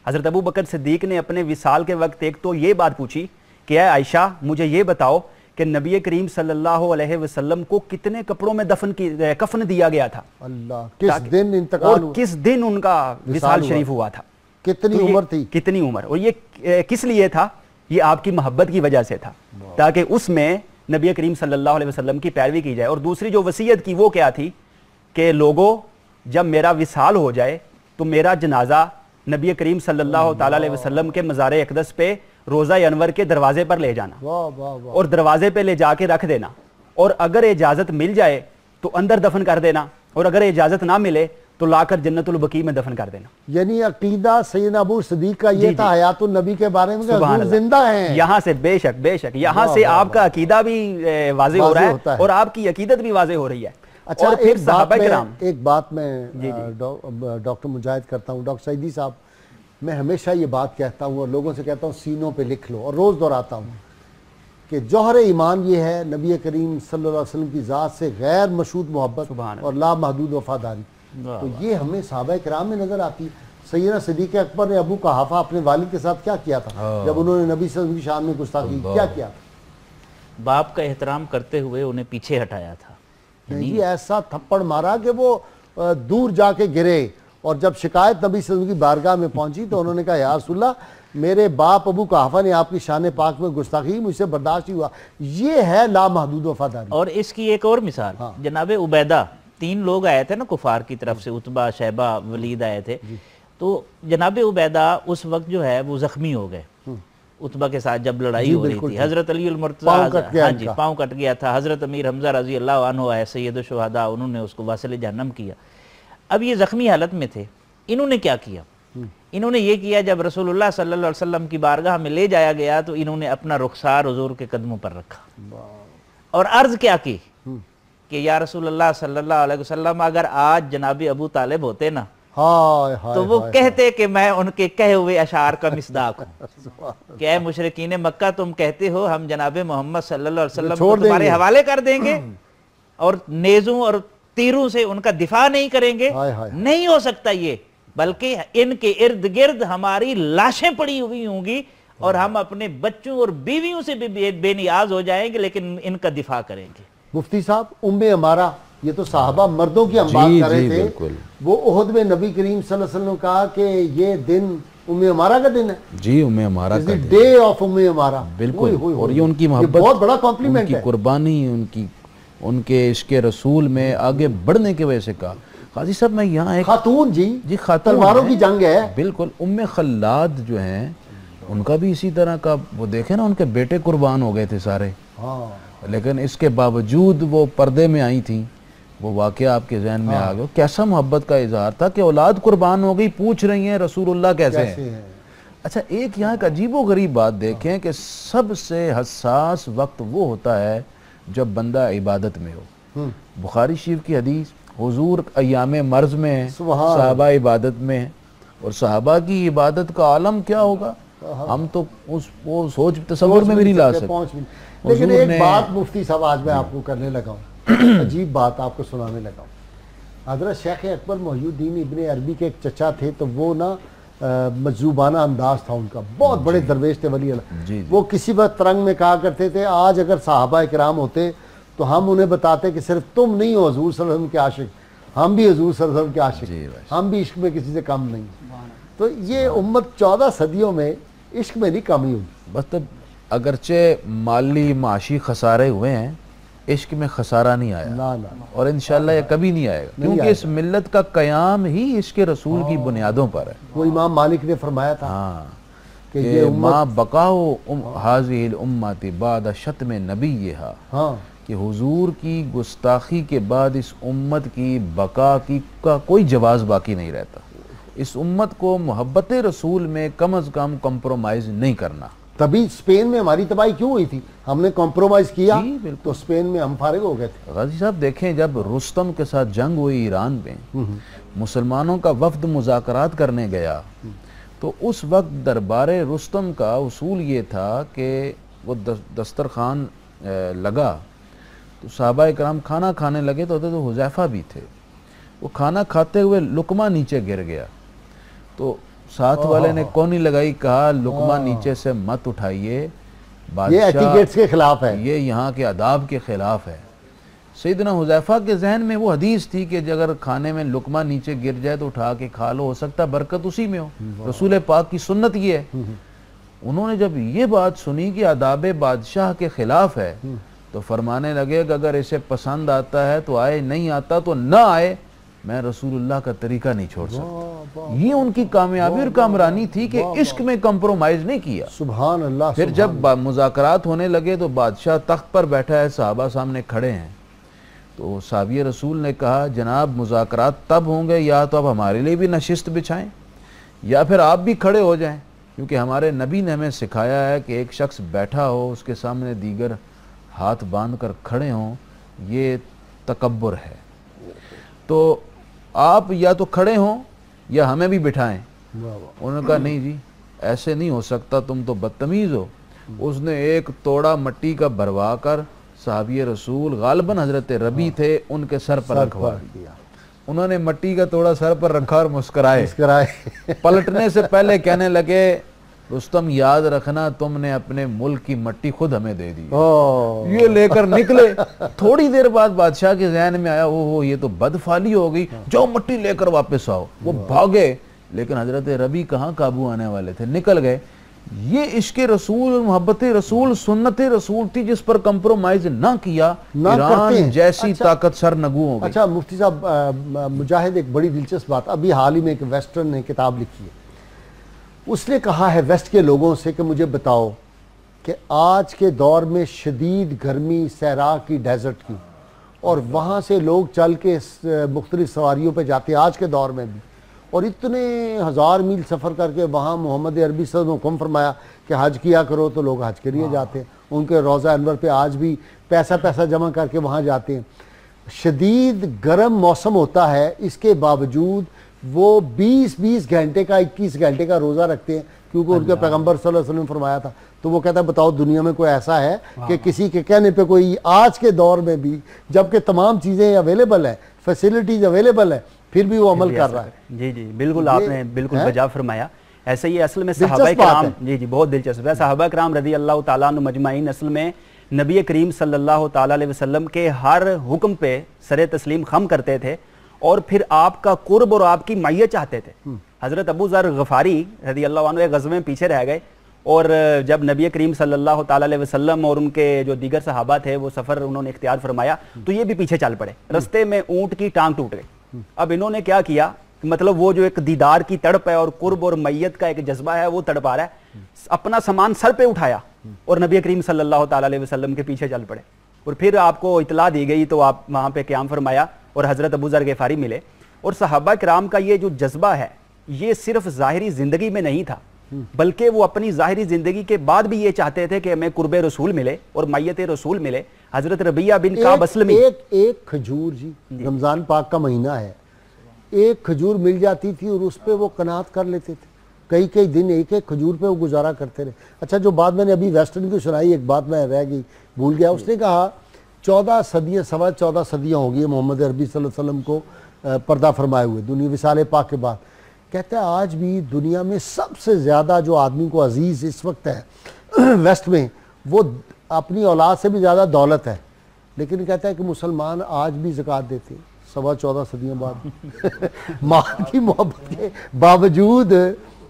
Speaker 3: हज़रत अबू बकर सिद्दीक़ ने अपने विसाल के वक्त एक तो ये बात पूछी कि ऐ आयशा मुझे ये बताओ कि नबी करीम सल्लल्लाहु अलैहि वसल्लम को कितने कपड़ों में कफन दिया गया था,
Speaker 1: अल्लाह किस दिन इंतकाल
Speaker 3: और
Speaker 1: हुआ?
Speaker 3: किस दिन उनका विसाल शरीफ हुआ था,
Speaker 1: कितनी
Speaker 3: तो ये
Speaker 1: उम्र थी?
Speaker 3: कितनी उम्र, और ये किस लिए था? ये आपकी मोहब्बत की वजह से था, ताकि उसमें नबी करीम सल्लल्लाहु अलैहि वसल्लम की पैरवी की जाए। और दूसरी जो वसीयत की वो क्या थी कि लोगों जब मेरा विसाल हो जाए तो मेरा जनाजा नबी करीम सल्लल्लाहु ताला अलैहि वसल्लम के मज़ार अक़दस पे रोज़ा अनवर के दरवाजे पर ले जाना
Speaker 1: वाह वाह वाह।
Speaker 3: और दरवाजे पे ले जाके रख देना, और अगर इजाज़त मिल जाए तो अंदर दफन कर देना, और अगर इजाज़त ना मिले तो लाकर जन्नतुल बकी में दफन कर देना।
Speaker 1: यानी अकीदा सैयदना अबू सिद्दीक़ का ये
Speaker 3: जी,
Speaker 1: था हयातुन नबी के बारे में कि
Speaker 3: सुभान
Speaker 1: हुजूर
Speaker 3: अल्लाह।
Speaker 1: जिंदा हैं।
Speaker 3: यहाँ से बेशक बेशक यहाँ
Speaker 1: वाह,
Speaker 3: से
Speaker 1: वाह,
Speaker 3: आपका अकीदा भी वाज़े हो
Speaker 1: वाज़े
Speaker 3: रहा
Speaker 1: होता
Speaker 3: है
Speaker 1: है।
Speaker 3: और आपकी अकीदत भी वाज़े हो रही है।
Speaker 1: अच्छा
Speaker 3: और फिर सहाबा-ए-किराम,
Speaker 1: एक बात मैं डॉक्टर मुजाहिद करता हूँ, डॉक्टर सईदी साहब, मैं हमेशा ये बात कहता हूँ और लोगों से कहता हूँ सीनों पे लिख लो और रोज़ दोहराता हूँ कि जौहर ईमान ये है नबी करीम सल्लल्लाहु अलैहि वसल्लम की ज़ात से गैर मशहूद मोहब्बत
Speaker 3: सुभान
Speaker 1: और लामहदूद वफादारी। तो ये हमें सहाबा किराम में नज़र आती है। सैयदना सिद्दीक़ अकबर ने अबू कहाफ़ा अपने वालिद के साथ क्या किया था जब उन्होंने नबी सल्लल्लाहु अलैहि वसल्लम की शान में गुस्ताखी क्या किया था?
Speaker 4: बाप का एहतराम करते हुए उन्हें पीछे हटाया था।
Speaker 1: नहीं जी, ऐसा थप्पड़ मारा कि वो दूर जाके गिरे, और जब शिकायत नबी सल्लल्लाहु अलैहि वसल्लम की बारगाह में पहुंची तो उन्होंने कहा या रसूलल्लाह मेरे बाप अबू कहाफ़ा ने आपकी शान पाक में गुस्ताखी, मुझसे बर्दाश्त नहीं हुआ। ये है लामहदूद वफादारी।
Speaker 4: और इसकी एक और मिसाल, जनाब उबैदा, 3 लोग आए थे ना कुफार की तरफ से, उतबा शैबा वलीद आए थे, तो जनाब उबैदा उस वक्त जो है वो जख्मी हो गए उतबा के साथ जब लड़ाई हो रही थी। हजरत अली मुर्तज़ा, हाँ जी, पाँव कट गया था। हजरत अमीर हमजा रजी अल्लाह अन्हु आए, सैयद शुहदा, उन्होंने उसको वासिल जहन्नम किया। अब ये जख्मी हालत में थे, इन्होंने क्या किया? इन्होंने ये किया, जब रसूलुल्लाह सल्लल्लाहु अलैहि वसल्लम की बारगाह में ले जाया गया तो इन्होंने अपना रुखसार हुजूर के कदमों पर रखा और अर्ज क्या की कि या रसूलुल्लाह सल्लल्लाहु अलैहि वसल्लम अगर आज जनाबी अबू तालिब होते ना
Speaker 1: हाय हाय
Speaker 4: तो वो
Speaker 1: हाय,
Speaker 4: कहते कि मैं उनके कहे हुए अशार का मिसदाक हूँ। क्या है मुशरिकीन मक्का, तुम कहते हो हम जनाब मोहम्मद सल्लल्लाहु अलैहि वसल्लम को तुम्हारे हवाले कर देंगे और नेज़ों और तीरों से उनका दिफा नहीं करेंगे?
Speaker 1: हाय हाय।
Speaker 4: नहीं हो सकता ये, बल्कि इनके इर्द गिर्द हमारी लाशें पड़ी हुई होंगी और हम अपने बच्चों और बीवियों से भी बेनियाज हो जाएंगे, लेकिन इनका दिफा करेंगे।
Speaker 1: मुफ्ती साहब, उम्मे हमारा, ये तो साहबा मर्दों की हम बात कर रहे थे।
Speaker 2: बिल्कुल।
Speaker 1: वो उहद में नबी करीम सल्लल्लाहु अलैहि वसल्लम ने कहा कि ये दिन उम्मे हमारा का दिन है,
Speaker 2: जी, उम्मे हमारा का दिन।
Speaker 1: डे ऑफ उम्मे हमारा।
Speaker 2: बिल्कुल।
Speaker 1: ओए, ओए,
Speaker 2: और
Speaker 1: ओए,
Speaker 2: ये उनकी मोहब्बत,
Speaker 1: बहुत बड़ा कॉम्प्लीमेंट
Speaker 2: उनकी
Speaker 1: है।
Speaker 2: कुर्बानी, उनके इश्क रसूल में आगे बढ़ने की वजह से कहा। काजी साहब, मैं यहाँ एक
Speaker 1: खातून जी
Speaker 2: खातून
Speaker 1: तलवारों
Speaker 2: है।
Speaker 1: की जंग है।
Speaker 2: बिल्कुल। उम्मे खल्लाद जो हैं उनका भी इसी तरह का, वो देखे ना, उनके बेटे कुर्बान हो गए थे सारे,
Speaker 1: हाँ,
Speaker 2: लेकिन इसके बावजूद वो पर्दे में आई थी। वो वाकया आपके जहन में आ गया। कैसा मोहब्बत का इजहार था कि औलाद कुर्बान हो गई, पूछ रही हैं रसूलुल्लाह कैसे हैं। अच्छा, एक यहाँ एक अजीबो गरीब बात देखें कि सबसे हसास वक्त वो होता है जब बंदा इबादत में हो। बुखारी शरीफ की हदीस, हुजूर अय्यामे मर्ज में है, सहाबा इबादत में है, और सहाबा की इबादत का आलम क्या होगा हम तो वो सोच तसव्वुर में भी नहीं ला सकते।
Speaker 1: लेकिन एक बात मुफ्ती साहब आज मैं आपको करने लगा हूँ, अजीब बात आपको सुनाने लगा हूँ। हज़रत शेख अकबर मोहिउद्दीन इब्ने अरबी के एक चचा थे, तो वो ना मजरूबाना अंदाज था उनका, बहुत बड़े दरवेश थे वली अल्लाह। वो किसी वक्त तरंग में कहा करते थे, आज अगर सहाबा किराम होते तो हम उन्हें बताते कि सिर्फ तुम नहीं हो हजूर सल्लल्लाहु अलैहि वसल्लम के आशिक, हम भी हजूर सल्लल्लाहु अलैहि वसल्लम के आशिक, हम भी इश्क में किसी से कम नहीं। तो ये उम्मत 14 सदियों में इश्क में नहीं कमी हुई।
Speaker 2: बस तब अगरचे माली माशी खसारे हुए हैं, इश्क में खसारा नहीं आया
Speaker 1: ना ना,
Speaker 2: और इंशाल्लाह ये कभी नहीं आएगा, क्योंकि इस मिल्लत का कयाम ही इश्क रसूल की बुनियादों पर है।
Speaker 1: वो इमाम मालिक ने फरमाया था,
Speaker 2: हाँ,
Speaker 1: कि ये
Speaker 2: कि
Speaker 1: उम्मत,
Speaker 2: माँ बकाओ हाजिल उम्मती बाद शतम नबी हा,
Speaker 1: हाँ
Speaker 2: कि हुजूर की गुस्ताखी के बाद इस उम्मत की बका की का कोई जवाज बाकी नहीं रहता। इस उम्मत को मोहब्बत रसूल में कम अज़ कम कंप्रोमाइज़ नहीं करना।
Speaker 1: तभी स्पेन में हमारी तबाही क्यों हुई थी, हमने कॉम्प्रोमाइज किया
Speaker 2: जी, बिल्कुल।
Speaker 1: तो स्पेन में हम फारिग हो गए थे।
Speaker 2: गाजी साहब देखें, जब रुस्तम के साथ जंग हुई ईरान में, मुसलमानों का वफ्द मुज़ाकरात करने गया, तो उस वक्त दरबारे रुस्तम का उसूल ये था कि वो दस्तरखान लगा तो सहाबा इकराम खाना खाने लगे, तो हुज़ैफा भी थे। वो खाना खाते हुए लुकमा नीचे गिर गया, तो साथ वाले ने कोनी लगाई, कहा लुकमा नीचे से मत उठाइए,
Speaker 1: ये एटिकेट्स के खिलाफ है,
Speaker 2: ये यहाँ के आदाब के खिलाफ है। सैयदना हुज़ैफा के जहन में वो हदीस थी कि अगर खाने में लुकमा नीचे गिर जाए तो उठा के खा लो, हो सकता है बरकत उसी में हो। रसूल पाक की सुन्नत ये है। उन्होंने जब ये बात सुनी कि आदाब बादशाह के खिलाफ है, तो फरमाने लगे कि अगर इसे पसंद आता है तो आए, नहीं आता तो ना आए, मैं रसूलुल्लाह का तरीका नहीं छोड़ सकता। ये उनकी कामयाबी और कामरानी थी कि इश्क में कंप्रोमाइज नहीं किया।
Speaker 1: सुभान अल्लाह।
Speaker 2: फिर जब मुज़ाकरात होने लगे तो बादशाह तख्त पर बैठा है, सहाबा सामने खड़े हैं, तो साहबी रसूल ने कहा जनाब मुज़ाकरात तब होंगे या तो आप हमारे लिए भी नशिस्त बिछाएं या फिर आप भी खड़े हो जाएं, क्योंकि हमारे नबी ने हमें सिखाया है कि एक शख्स बैठा हो, उसके सामने दीगर हाथ बांध कर खड़े हों, ये तकब्बुर है। तो आप या तो खड़े हों या हमें भी बिठाएं। उन्होंने कहा नहीं जी, ऐसे नहीं हो सकता, तुम तो बदतमीज़ हो। उसने एक तोड़ा मट्टी का भरवा कर साहबी रसूल गालिबन हजरत रबी थे, उनके सर पर रखवा दिया। उन्होंने मट्टी का तोड़ा सर पर रखा और मुस्कराए। पलटने से पहले कहने लगे रुस्तम याद रखना, तुमने अपने मुल्क की मट्टी खुद हमें दे दी। ये लेकर निकले। थोड़ी देर बाद बादशाह के ज़हन में आया, ओहो ये तो बदफाली हो गई, जाओ मट्टी लेकर वापस आओ। वो भागे, लेकिन हजरत रबी कहाँ काबू आने वाले थे, निकल गए। ये इश्क रसूल, मोहब्बत रसूल, सुन्नत रसूल थी जिस पर कंप्रोमाइज ना किया, ईरान जैसी ताकत सर नगू हो गई।
Speaker 1: अच्छा मुफ्ती साहब, मुजाहिद एक बड़ी दिलचस्प बात, अभी हाल ही में एक वेस्टर्न ने किताब लिखी है, उसने कहा है वेस्ट के लोगों से कि मुझे बताओ कि आज के दौर में शदीद गर्मी सहरा की, डेजर्ट की, और वहाँ से लोग चल के मुख्तलिफ सवारियों पे जाते हैं आज के दौर में भी, और इतने हज़ार मील सफ़र करके वहाँ मोहम्मद अरबी सल्लल्लाहु अलैहि वसल्लम ने हुक्म फरमाया कि हज किया करो, तो लोग हज के लिए जाते हैं। उनके रोज़ा अनवर पे आज भी पैसा जमा करके वहाँ जाते हैं। शदीद गर्म मौसम होता है, इसके बावजूद वो 20-20 घंटे का, 21 घंटे का रोज़ा रखते हैं, क्योंकि उनके पैगंबर सल्लल्लाहु अलैहि वसल्लम ने फरमाया था। तो वो कहता है बताओ दुनिया में कोई ऐसा है कि किसी के कहने पे कोई आज के दौर में भी, जबकि तमाम चीज़ें अवेलेबल है, फैसिलिटीज़ अवेलेबल है, फिर भी वो अमल कर रहा है।
Speaker 3: जी जी बिल्कुल, आपने बिल्कुल बजा फरमाया। ऐसे ही असल में सहाबा कराम, जी जी बहुत दिलचस्प है, सहाबा कराम रज़ी अल्लाह तआला अन्हुम मजमाइन असल में नबी करीम सल्लल्लाहु तआला अलैहि वसल्लम के हर हुक्म पे सरे तस्लीम खम करते थे, और फिर आपका कुर्ब और आपकी मैयत चाहते थे। हज़रत अबू ज़र गफ़ारी रज़ी अल्लाह अन्हु एक ग़ज़वे में पीछे रह गए, और जब नबी करीम सल्लल्लाहु तआला अलैहि वसल्लम और उनके जो दीगर सहाबा थे वो सफ़र उन्होंने इख्तियार फरमाया, तो ये भी पीछे चल पड़े। रास्ते में ऊँट की टांग टूट गई। अब इन्होंने क्या किया, मतलब वो जो एक दीदार की तड़प है और कुर्ब और मैयत का एक जज्बा है वो तड़पा रहा है, अपना सामान सर पे उठाया और नबी करीम सल्लल्लाहु तआला अलैहि वसल्लम के पीछे चल पड़े। और फिर आपको इतला दी गई तो आप वहाँ पे क़याम फरमाया और हज़रत अबू ज़र ग़िफ़ारी मिले। और सहाबा किराम का ये जो जज्बा है, ये सिर्फ ज़ाहिरी ज़िंदगी में नहीं था, बल्कि वो अपनी ज़ाहिरी ज़िंदगी के बाद भी ये चाहते थे कि हमें कुर्ब रसूल मिले और मैयत रसूल मिले। हज़रत रबिया बिन काब अस्लमी,
Speaker 1: एक खजूर जी, रमज़ान पाक का महीना है, एक खजूर मिल जाती थी और उस पर वो कनात कर लेते थे, कई कई दिन एक एक खजूर पे वो गुजारा करते रहे। अच्छा, जो बात मैंने अभी वेस्टर्न की सुनाई, एक बात मैं रह गई, भूल गया। उसने कहा 14 सदियाँ, 14.25 सदियाँ हो गई मोहम्मद अरबी सल्लल्लाहु अलैहि वसल्लम को पर्दा फरमाए हुए दुनिया विसाले पाक के बाद। कहता है आज भी दुनिया में सबसे ज़्यादा जो आदमी को अजीज़ इस वक्त है वेस्ट में, वो अपनी औलाद से भी ज़्यादा दौलत है, लेकिन कहता है कि मुसलमान आज भी ज़कात देते हैं 14.25 सदियों बाद माल की मोहब्बत के बावजूद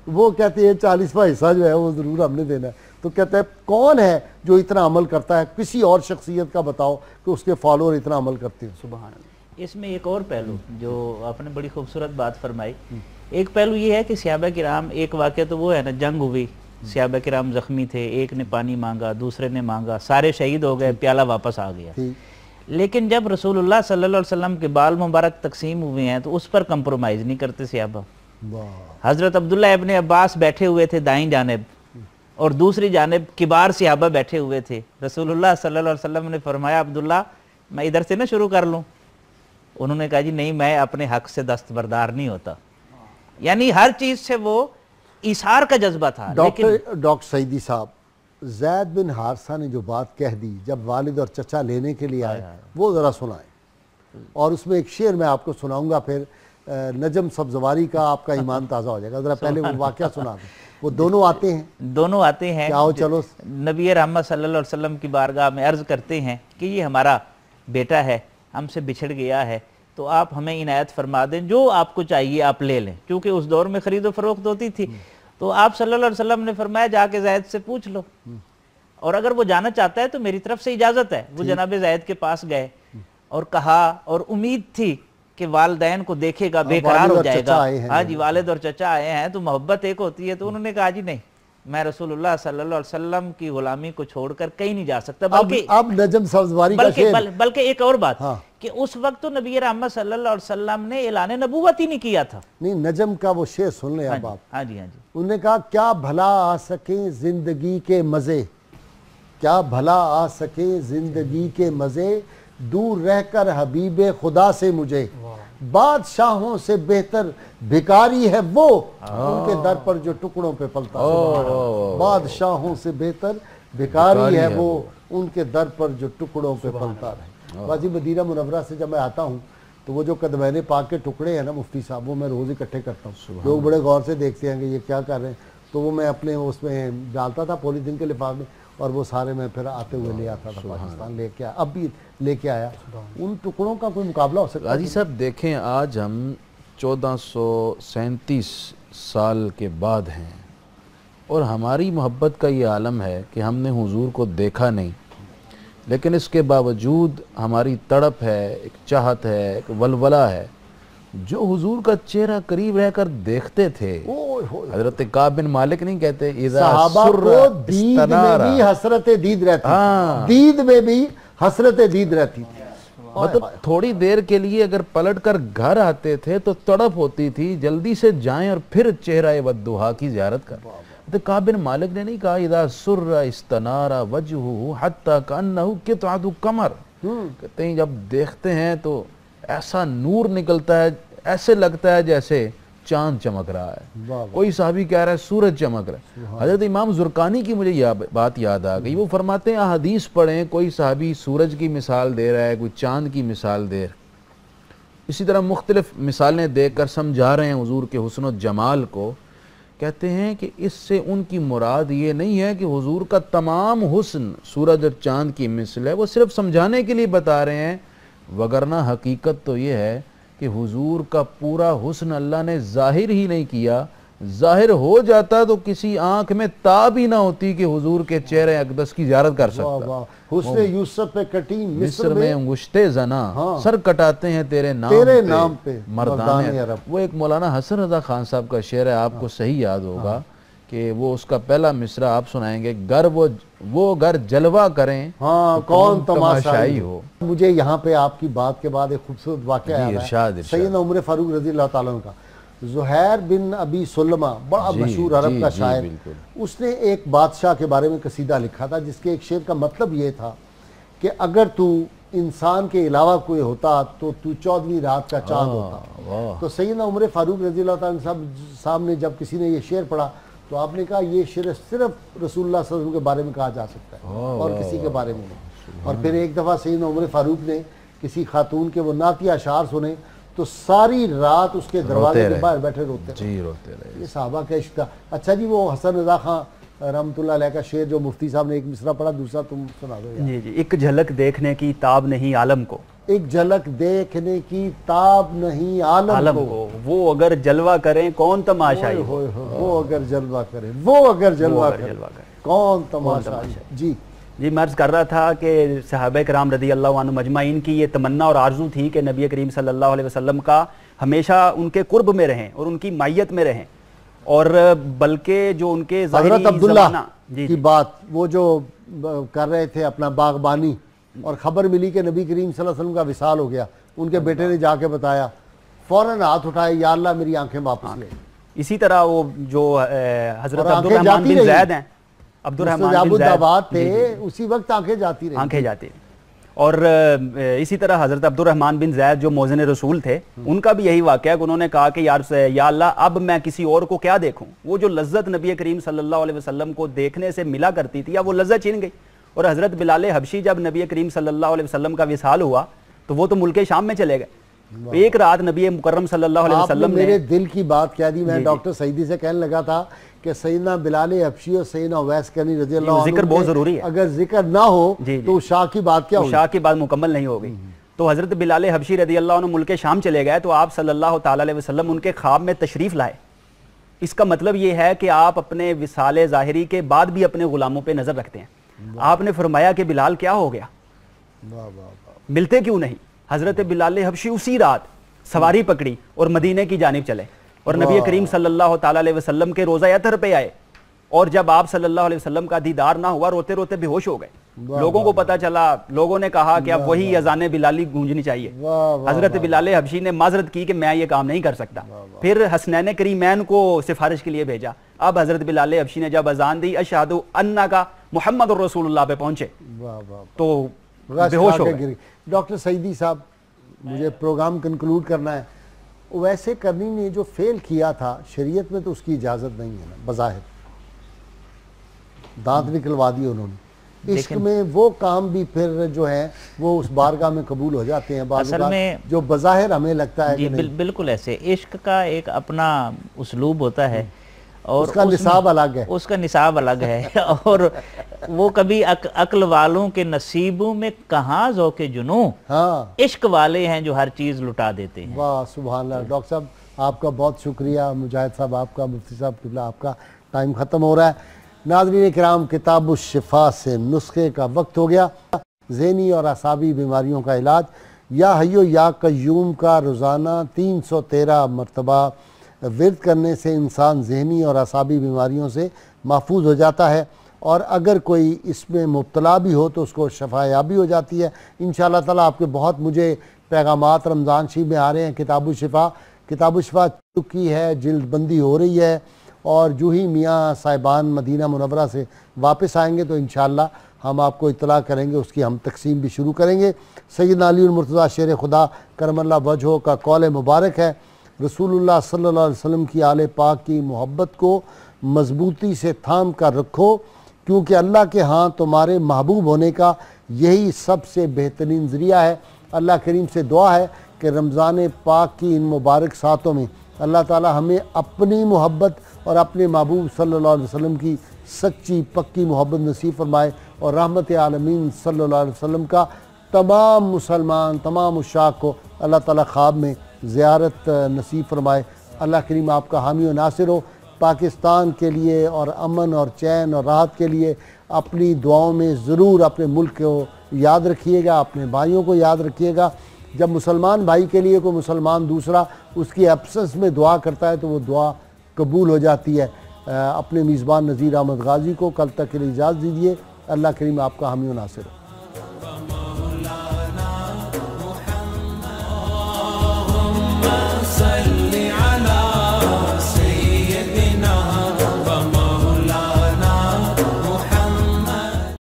Speaker 1: वो कहते हैं 40वां हिस्सा जो है वो ज़रूर हमने देना है। तो कहता है कौन है जो इतना अमल करता है, किसी और शख्सियत का बताओ कि उसके फॉलोअर इतना अमल करते हैं। सुभान अल्लाह।
Speaker 4: इसमें एक और पहलू जो आपने बड़ी खूबसूरत बात फरमाई, एक पहलू ये है कि सहाबा किराम, एक वाक़या तो वो है ना, जंग हुई सहाबा किराम जख्मी थे, एक ने पानी मांगा, दूसरे ने मांगा, सारे शहीद हो गए, प्याला वापस आ गया। लेकिन जब रसूलुल्लाह सल्लल्लाहु अलैहि वसल्लम के बाल मुबारक तकसीम हुए हैं तो उस पर कंप्रोमाइज़ नहीं करते सहाबा। हज़रत अब्दुल्लाह इब्ने अब्बास बैठे हुए थे दाईं जानिब और दूसरी जानिब किबार सहाबा बैठे हुए थे। रसूलुल्लाह सल्लल्लाहु अलैहि वसल्लम ने फरमाया, अब्दुल्ला मैं इधर से ना शुरू कर लूँ? उन्होंने कहा, जी नहीं, मैं अपने हक से दस्तबरदार नहीं होता। यानी हर चीज़ से वो इसार का जज्बा था।
Speaker 1: डॉक्टर सईदी साहब, ज़ैद बिन हारसा ने जो बात कह दी जब वालिद और चचा लेने के लिए आए, वो ज़रा सुनाएं। और उसमें एक शेर मैं आपको सुनाऊंगा, फिर नजम सब्जवारी का आपका ईमान ताज़ा हो जाएगा। ज़रा पहले वो वाक़या सुना दें। वो दोनों आते हैं आओ चलो
Speaker 4: नबी रहमत सल्लल्लाहु अलैहि वसल्लम की बारगाह में अर्ज़ करते हैं कि ये हमारा बेटा है, हमसे बिछड़ गया है, तो आप हमें इनायत फरमा दें, जो आपको चाहिए आप ले लें। क्योंकि उस दौर में ख़रीदो फरोख्त होती थी। तो आप सल्लल्लाहु अलैहि वसल्लम ने फरमाया, जाके ज़ैद से पूछ लो, और अगर वो जाना चाहता है तो मेरी तरफ से इजाज़त है। वो जनाब ज़ैद के पास गए और कहा, और उम्मीद थी कि वालिदैन को देखेगा, बेकरार हो जाएगा। हाँ जी, वालिद और चचा आए हैं तो मोहब्बत एक होती है। तो उन्होंने कहा, जी नहीं, मैं रसूलुल्लाह सल्लल्लाहु अलैहि वसल्लम की गुलामी को छोड़कर कहीं नहीं जा सकता। बल्कि
Speaker 1: अब नजम सब्जवारी का शेर,
Speaker 4: बल्कि एक और बात कि उस वक्त तो नबी रहमत सल्लल्लाहु अलैहि वसल्लम ने ऐलान नबूवत ही नहीं किया था।
Speaker 1: नहीं, नजम का वो शेर सुन लें अब आप।
Speaker 4: हाँ जी, हाँ जी।
Speaker 1: उन्होंने कहा, क्या भला आ सके जिंदगी के मजे, क्या भला आ सके जिंदगी के मजे, दूर रहकर हबीबे खुदा से मुझे, बादशाहों से बेहतर भिखारी है वो, उनके दर पर जो टुकड़ों पे पलता है। बादशाहों से बेहतर भिखारी है वो, उनके दर पर जो टुकड़ों पे पलता रहे। वाजी मदीना मुनव्वरा से जब मैं आता हूँ तो वो जो कदमैन पाक के टुकड़े हैं ना मुफ्ती साहब, वो मैं रोज़ इकट्ठे करता हूँ। लोग बड़े गौर से देखते हैं कि ये क्या कर रहे हैं, तो वो मैं अपने उसमें डालता था पॉलीथीन के लिफाफ में, और वो सारे मैं फिर आते हुए ले आता था पाकिस्तान, लेके आया, अब भी लेके आया। उन टुकड़ों का कोई मुकाबला हो सकता है?
Speaker 2: गाजी साहब देखें, आज हम 1437 साल के बाद हैं और हमारी मोहब्बत का ये आलम है कि हमने हुजूर को देखा नहीं, लेकिन इसके बावजूद हमारी तड़प है, एक चाहत है, एक वलवला है। जो हुजूर का चेहरा करीब रहकर देखते थे, हजरत काब बिन मालिक नहीं कहते,
Speaker 1: सहाबा को दीद में भी हसरत दीद रहती, दीद में भी हसरत दीद रहती थी।
Speaker 2: मतलब थोड़ी देर के लिए अगर पलट कर घर आते थे तो तड़प होती थी, जल्दी से जाएं और फिर चेहरा वद्दुहा की ज़ियारत कर। तो काब बिन मालिक ने नहीं कहा, इदा सुर्रा इस्तनारा वजहू हत्ता कन्नहु कितअतु कमर, कहते हैं जब देखते हैं तो ऐसा नूर निकलता है, ऐसे लगता है जैसे चांद चमक रहा है। कोई साहबी कह रहा है सूरज चमक रहा है। हजरत इमाम जुरकानी की मुझे बात याद आ गई। वो फरमाते हैं, हदीस पढ़ें, कोई साहबी सूरज की मिसाल दे रहा है, कोई चांद की मिसाल दे रहा है, इसी तरह मुख्तलिफ मिसालें देकर समझा रहे हैं हुजूर के हुस्न और जमाल को। कहते हैं कि इससे उनकी मुराद ये नहीं है कि हुजूर का तमाम हुस्न सूरज और चांद की मिसल है, वो सिर्फ समझाने के लिए बता रहे हैं, वगरना हकीकत तो ये है कि हुजूर का पूरा हुस्न अल्लाह ने जाहिर ही नहीं किया। जाहिर हो जाता तो किसी आंख में ताब ही ना होती कि हुजूर के चेहरे अकदस की ज़ियारत कर सकता।
Speaker 1: हुस्न यूसुफ पे कटी
Speaker 2: मिस्र में अंगुश्ते जना, सर कटाते हैं तेरे नाम पे मर्दाने अरब। वो एक मौलाना हसन रजा खान साहब का शेर है, आपको सही याद होगा कि वो उसका पहला मिसरा आप सुनाएंगे, घर वो घर जलवा करें,
Speaker 1: हाँ, कौन तमाशाई हो। मुझे यहाँ पे आपकी बात के बाद एक खूबसूरत वाक़या याद है, सैयदना उमर फारूक रज़ी अल्लाह ताला अन्हु का। ज़ुहैर बिन अबी सुल्लमा, बड़ा मशहूर अरब का शायर, उसने एक बादशाह के बारे में कसीदा लिखा था जिसके एक शेर का मतलब ये था कि अगर तू इंसान के अलावा कोई होता तो तू 14वीं रात का चांद होता। तो सैयदना उमर फारूक रज़ी अल्लाह ताला अन्हु सामने जब किसी ने ये शेर पढ़ा तो आपने कहा ये शेर सिर्फ रसूलुल्लाह सल्लल्लाहु अलैहि वसल्लम के बारे में कहा जा सकता है और किसी के बारे में नहीं। और फिर एक दफ़ा सैयदना उमर फारूक ने किसी खातून के वो नातिया अशार सुने तो सारी रात उसके दरवाजे के बाहर बैठे रोते रहे। ये साहबा का इश्क था। अच्छा जी, वो हसन रजा खां रहमतुल्लाह अलैह का शेर जो मुफ्ती साहब ने एक मिसरा पढ़ा, दूसरा तुम सुना दो।
Speaker 3: जी जी, एक झलक देखने की ताब नहीं आलम को,
Speaker 1: एक झलक देखने की ताब नहीं आलम को,
Speaker 3: वो अगर जलवा करें कौन तमाशाई हो,
Speaker 1: वो अगर जलवा करें, वो अगर जलवा करें कौन तमाशाई। जी
Speaker 3: जी, मैं अर्ज़ कर रहा था कि सहाबा किराम रज़ी अल्लाह अन्हुम मजमाइन की ये तमन्ना और आरज़ू थी कि नबी करीम सल्लल्लाहु अलैहि वसल्लम का हमेशा उनके कुर्ब में रहें और उनकी मायत में रहें। और बल्कि जो उनके
Speaker 1: हजरत
Speaker 3: ज़ाहिरी
Speaker 1: अब्दुल्ला
Speaker 3: ज़माना जी
Speaker 1: की बात, वो जो कर रहे थे अपना बागबानी, और ख़बर मिली कि नबी करीम सल्लल्लाहु अलैहि वसल्लम का विसाल हो गया, उनके बेटे ने जाके बताया, फ़ौरन हाथ उठाए, या अल्लाह मेरी आंखें वापस ले।
Speaker 3: इसी तरह वो जो हजरत
Speaker 1: और आंखें
Speaker 3: अब्दुर्रहमान
Speaker 1: जाती
Speaker 3: बिन
Speaker 1: रही।
Speaker 3: ज़ैद हैं, अब्दुर्रहमान बिन
Speaker 1: मुस्तजाबुद्दाबाद
Speaker 3: ज़ैद
Speaker 1: थे, उसी वक्त आंखें जाती रही।
Speaker 3: आंखें जाती रही। और इसी तरह हजरत अब्दुर्रहमान बिन ज़ैद जो मोज़न रसूल थे, उनका भी यही वाक़या है कि उन्होंने कहा कि या अल्लाह अब मैं किसी और को क्या देखूं, वो जो लज्जत नबी करीम सल्लल्लाहु अलैहि वसल्लम को देखने से मिला करती थी, अब वो लज्जत छिन गई। और हजरत बिलाल हबशी जब नबी करीम सल्लल्लाहु अलैहि वसल्लम का विसाल हुआ तो वो तो मुल्क शाम में चले गए। एक रात नबी मुकर्रम सल्लल्लाहु अलैहि वसल्लम ने
Speaker 1: मेरे दिल की बात कह दी। मैं डॉक्टर सईदी से कहने लगा था कि सैयदना बिलाल हबशी और सैयदना उवैस करनी रज़ी अल्लाह अन्हु
Speaker 3: जिक्र बहुत जरूरी है,
Speaker 1: अगर जिक्र ना हो तो शाह की बात क्या होगी,
Speaker 3: शाह की बात मुकम्मल नहीं हो गई। तो हजरत बिलाल हबशी रज़ी अल्लाह अन्हु मुल्क शाम चले गए, तो आप सल्लल्लाहु ताला अलैहि वसल्लम उनके ख्वाब में तशरीफ लाए। इसका मतलब ये है कि आप अपने विसाले ज़ाहिरी के बाद भी अपने गुलामों पर नजर रखते हैं। आपने फरमाया कि बिलाल क्या हो गया, मिलते क्यों नहीं। हजरत बिलाल हबशी उसी रात सवारी पकड़ी और मदीने की जानिब चले और नबी करीम सल्लल्लाहु ताला अलैहि वसल्लम के रोज़ा अतर पे आए। और जब आप सल्लल्लाहु अलैहि वसल्लम का दीदार ना हुआ, रोते रोते बेहोश हो गए। लोगों को पता चला, लोगों ने कहा कि अब वही अजान बिलाली गूंजनी चाहिए। हजरत बिलाल हबशी ने माजरत की कि मैं ये काम नहीं कर सकता। फिर हसनैन करीमैन को सिफारिश के लिए भेजा। अब हजरत बिलाल हबशी ने जब अजान दी अशहदु अन्ना का मुहम्मद रसूलुल्लाह पे पहुंचे तो बेहोश हो गए।
Speaker 1: डॉक्टर सईदी साहब, मुझे प्रोग्राम कंक्लूड करना है। वैसे करनी ने जो फेल किया था, शरीयत में तो उसकी इजाज़त नहीं है ना, बज़ाहिर दांत निकलवा दिए उन्होंने। इश्क में वो काम भी फिर जो है वो उस बारगाह में कबूल हो जाते हैं
Speaker 4: असल में,
Speaker 1: जो बज़ाहिर हमें लगता है कि
Speaker 4: बिल्कुल ऐसे इश्क का एक अपना उसलूब होता है और
Speaker 1: उसका निसाब अलग है,
Speaker 4: उसका निसाब अलग है और वो कभी अक्ल वालों के नसीबों में कहाँ ज़ौक़े जुनू,
Speaker 1: हाँ
Speaker 4: इश्क वाले हैं जो हर चीज़ लुटा देते हैं।
Speaker 1: वाह सुभान अल्लाह। डॉक्टर साहब आपका बहुत शुक्रिया, मुजाहिद साहब आपका, मुफ्ती साहब किबला आपका। टाइम ख़त्म हो रहा है। नाज़रीन किराम, किताबुश शिफा से नुस्खे का वक्त हो गया। ज़हनी और असाबी बीमारियों का इलाज, या हय्यो या कय्यूम का रोज़ाना 313 मरतबा विर्द करने से इंसान ज़हनी और असाबी बीमारियों से महफूज हो जाता है, और अगर कोई इसमें मुब्तला भी हो तो उसको शफायाबी हो जाती है इंशाअल्लाह ताला। आपके बहुत मुझे पैगामात रमज़ान शरीफ में आ रहे हैं। किताबुश शिफा चुकी है, जिल्दबंदी हो रही है, और जो ही मियाँ साहिबान मदीना मुनव्वरा से वापस आएंगे तो इंशाअल्लाह हम आपको इत्तला करेंगे, उसकी हम तकसीम भी शुरू करेंगे। सैयदना अली मुर्तज़ा शेर खुदा करमल्लाह वजहो का कौल मुबारक है, रसूलुल्लाह सल्लल्लाहु अलैहि वसल्लम की आले पाक की मोहब्बत को मजबूती से थाम कर रखो, क्योंकि अल्लाह के हाँ तुम्हारे महबूब होने का यही सबसे बेहतरीन ज़रिया है। अल्लाह करीम से दुआ है कि रमज़ान पाक की इन मुबारक सातों में अल्लाह ताला हमें अपनी मोहब्बत और अपने महबूब सल्लल्लाहु अलैहि वसल्लम की सच्ची पक्की मोहब्बत नसीब फरमाए, और रहमत आलमीन सल्लल्लाहु अलैहि वसल्लम का तमाम मुसलमान, तमाम उशाक को अल्लाह ताला ख्वाब में ज़ियारत नसीब फरमाए। अल्लाह करीम आपका हामी और नासिर हो। पाकिस्तान के लिए और अमन और चैन और राहत के लिए अपनी दुआओं में ज़रूर अपने मुल्क को याद रखिएगा, अपने भाइयों को याद रखिएगा। जब मुसलमान भाई के लिए कोई मुसलमान दूसरा उसकी एब्सेंस में दुआ करता है तो वो दुआ कबूल हो जाती है। अपने मेज़बान नज़ीर अहमद गाज़ी को कल तक के लिए इजाज़त दीजिए। अल्लाह करीम आपका हामी और नासिर हो।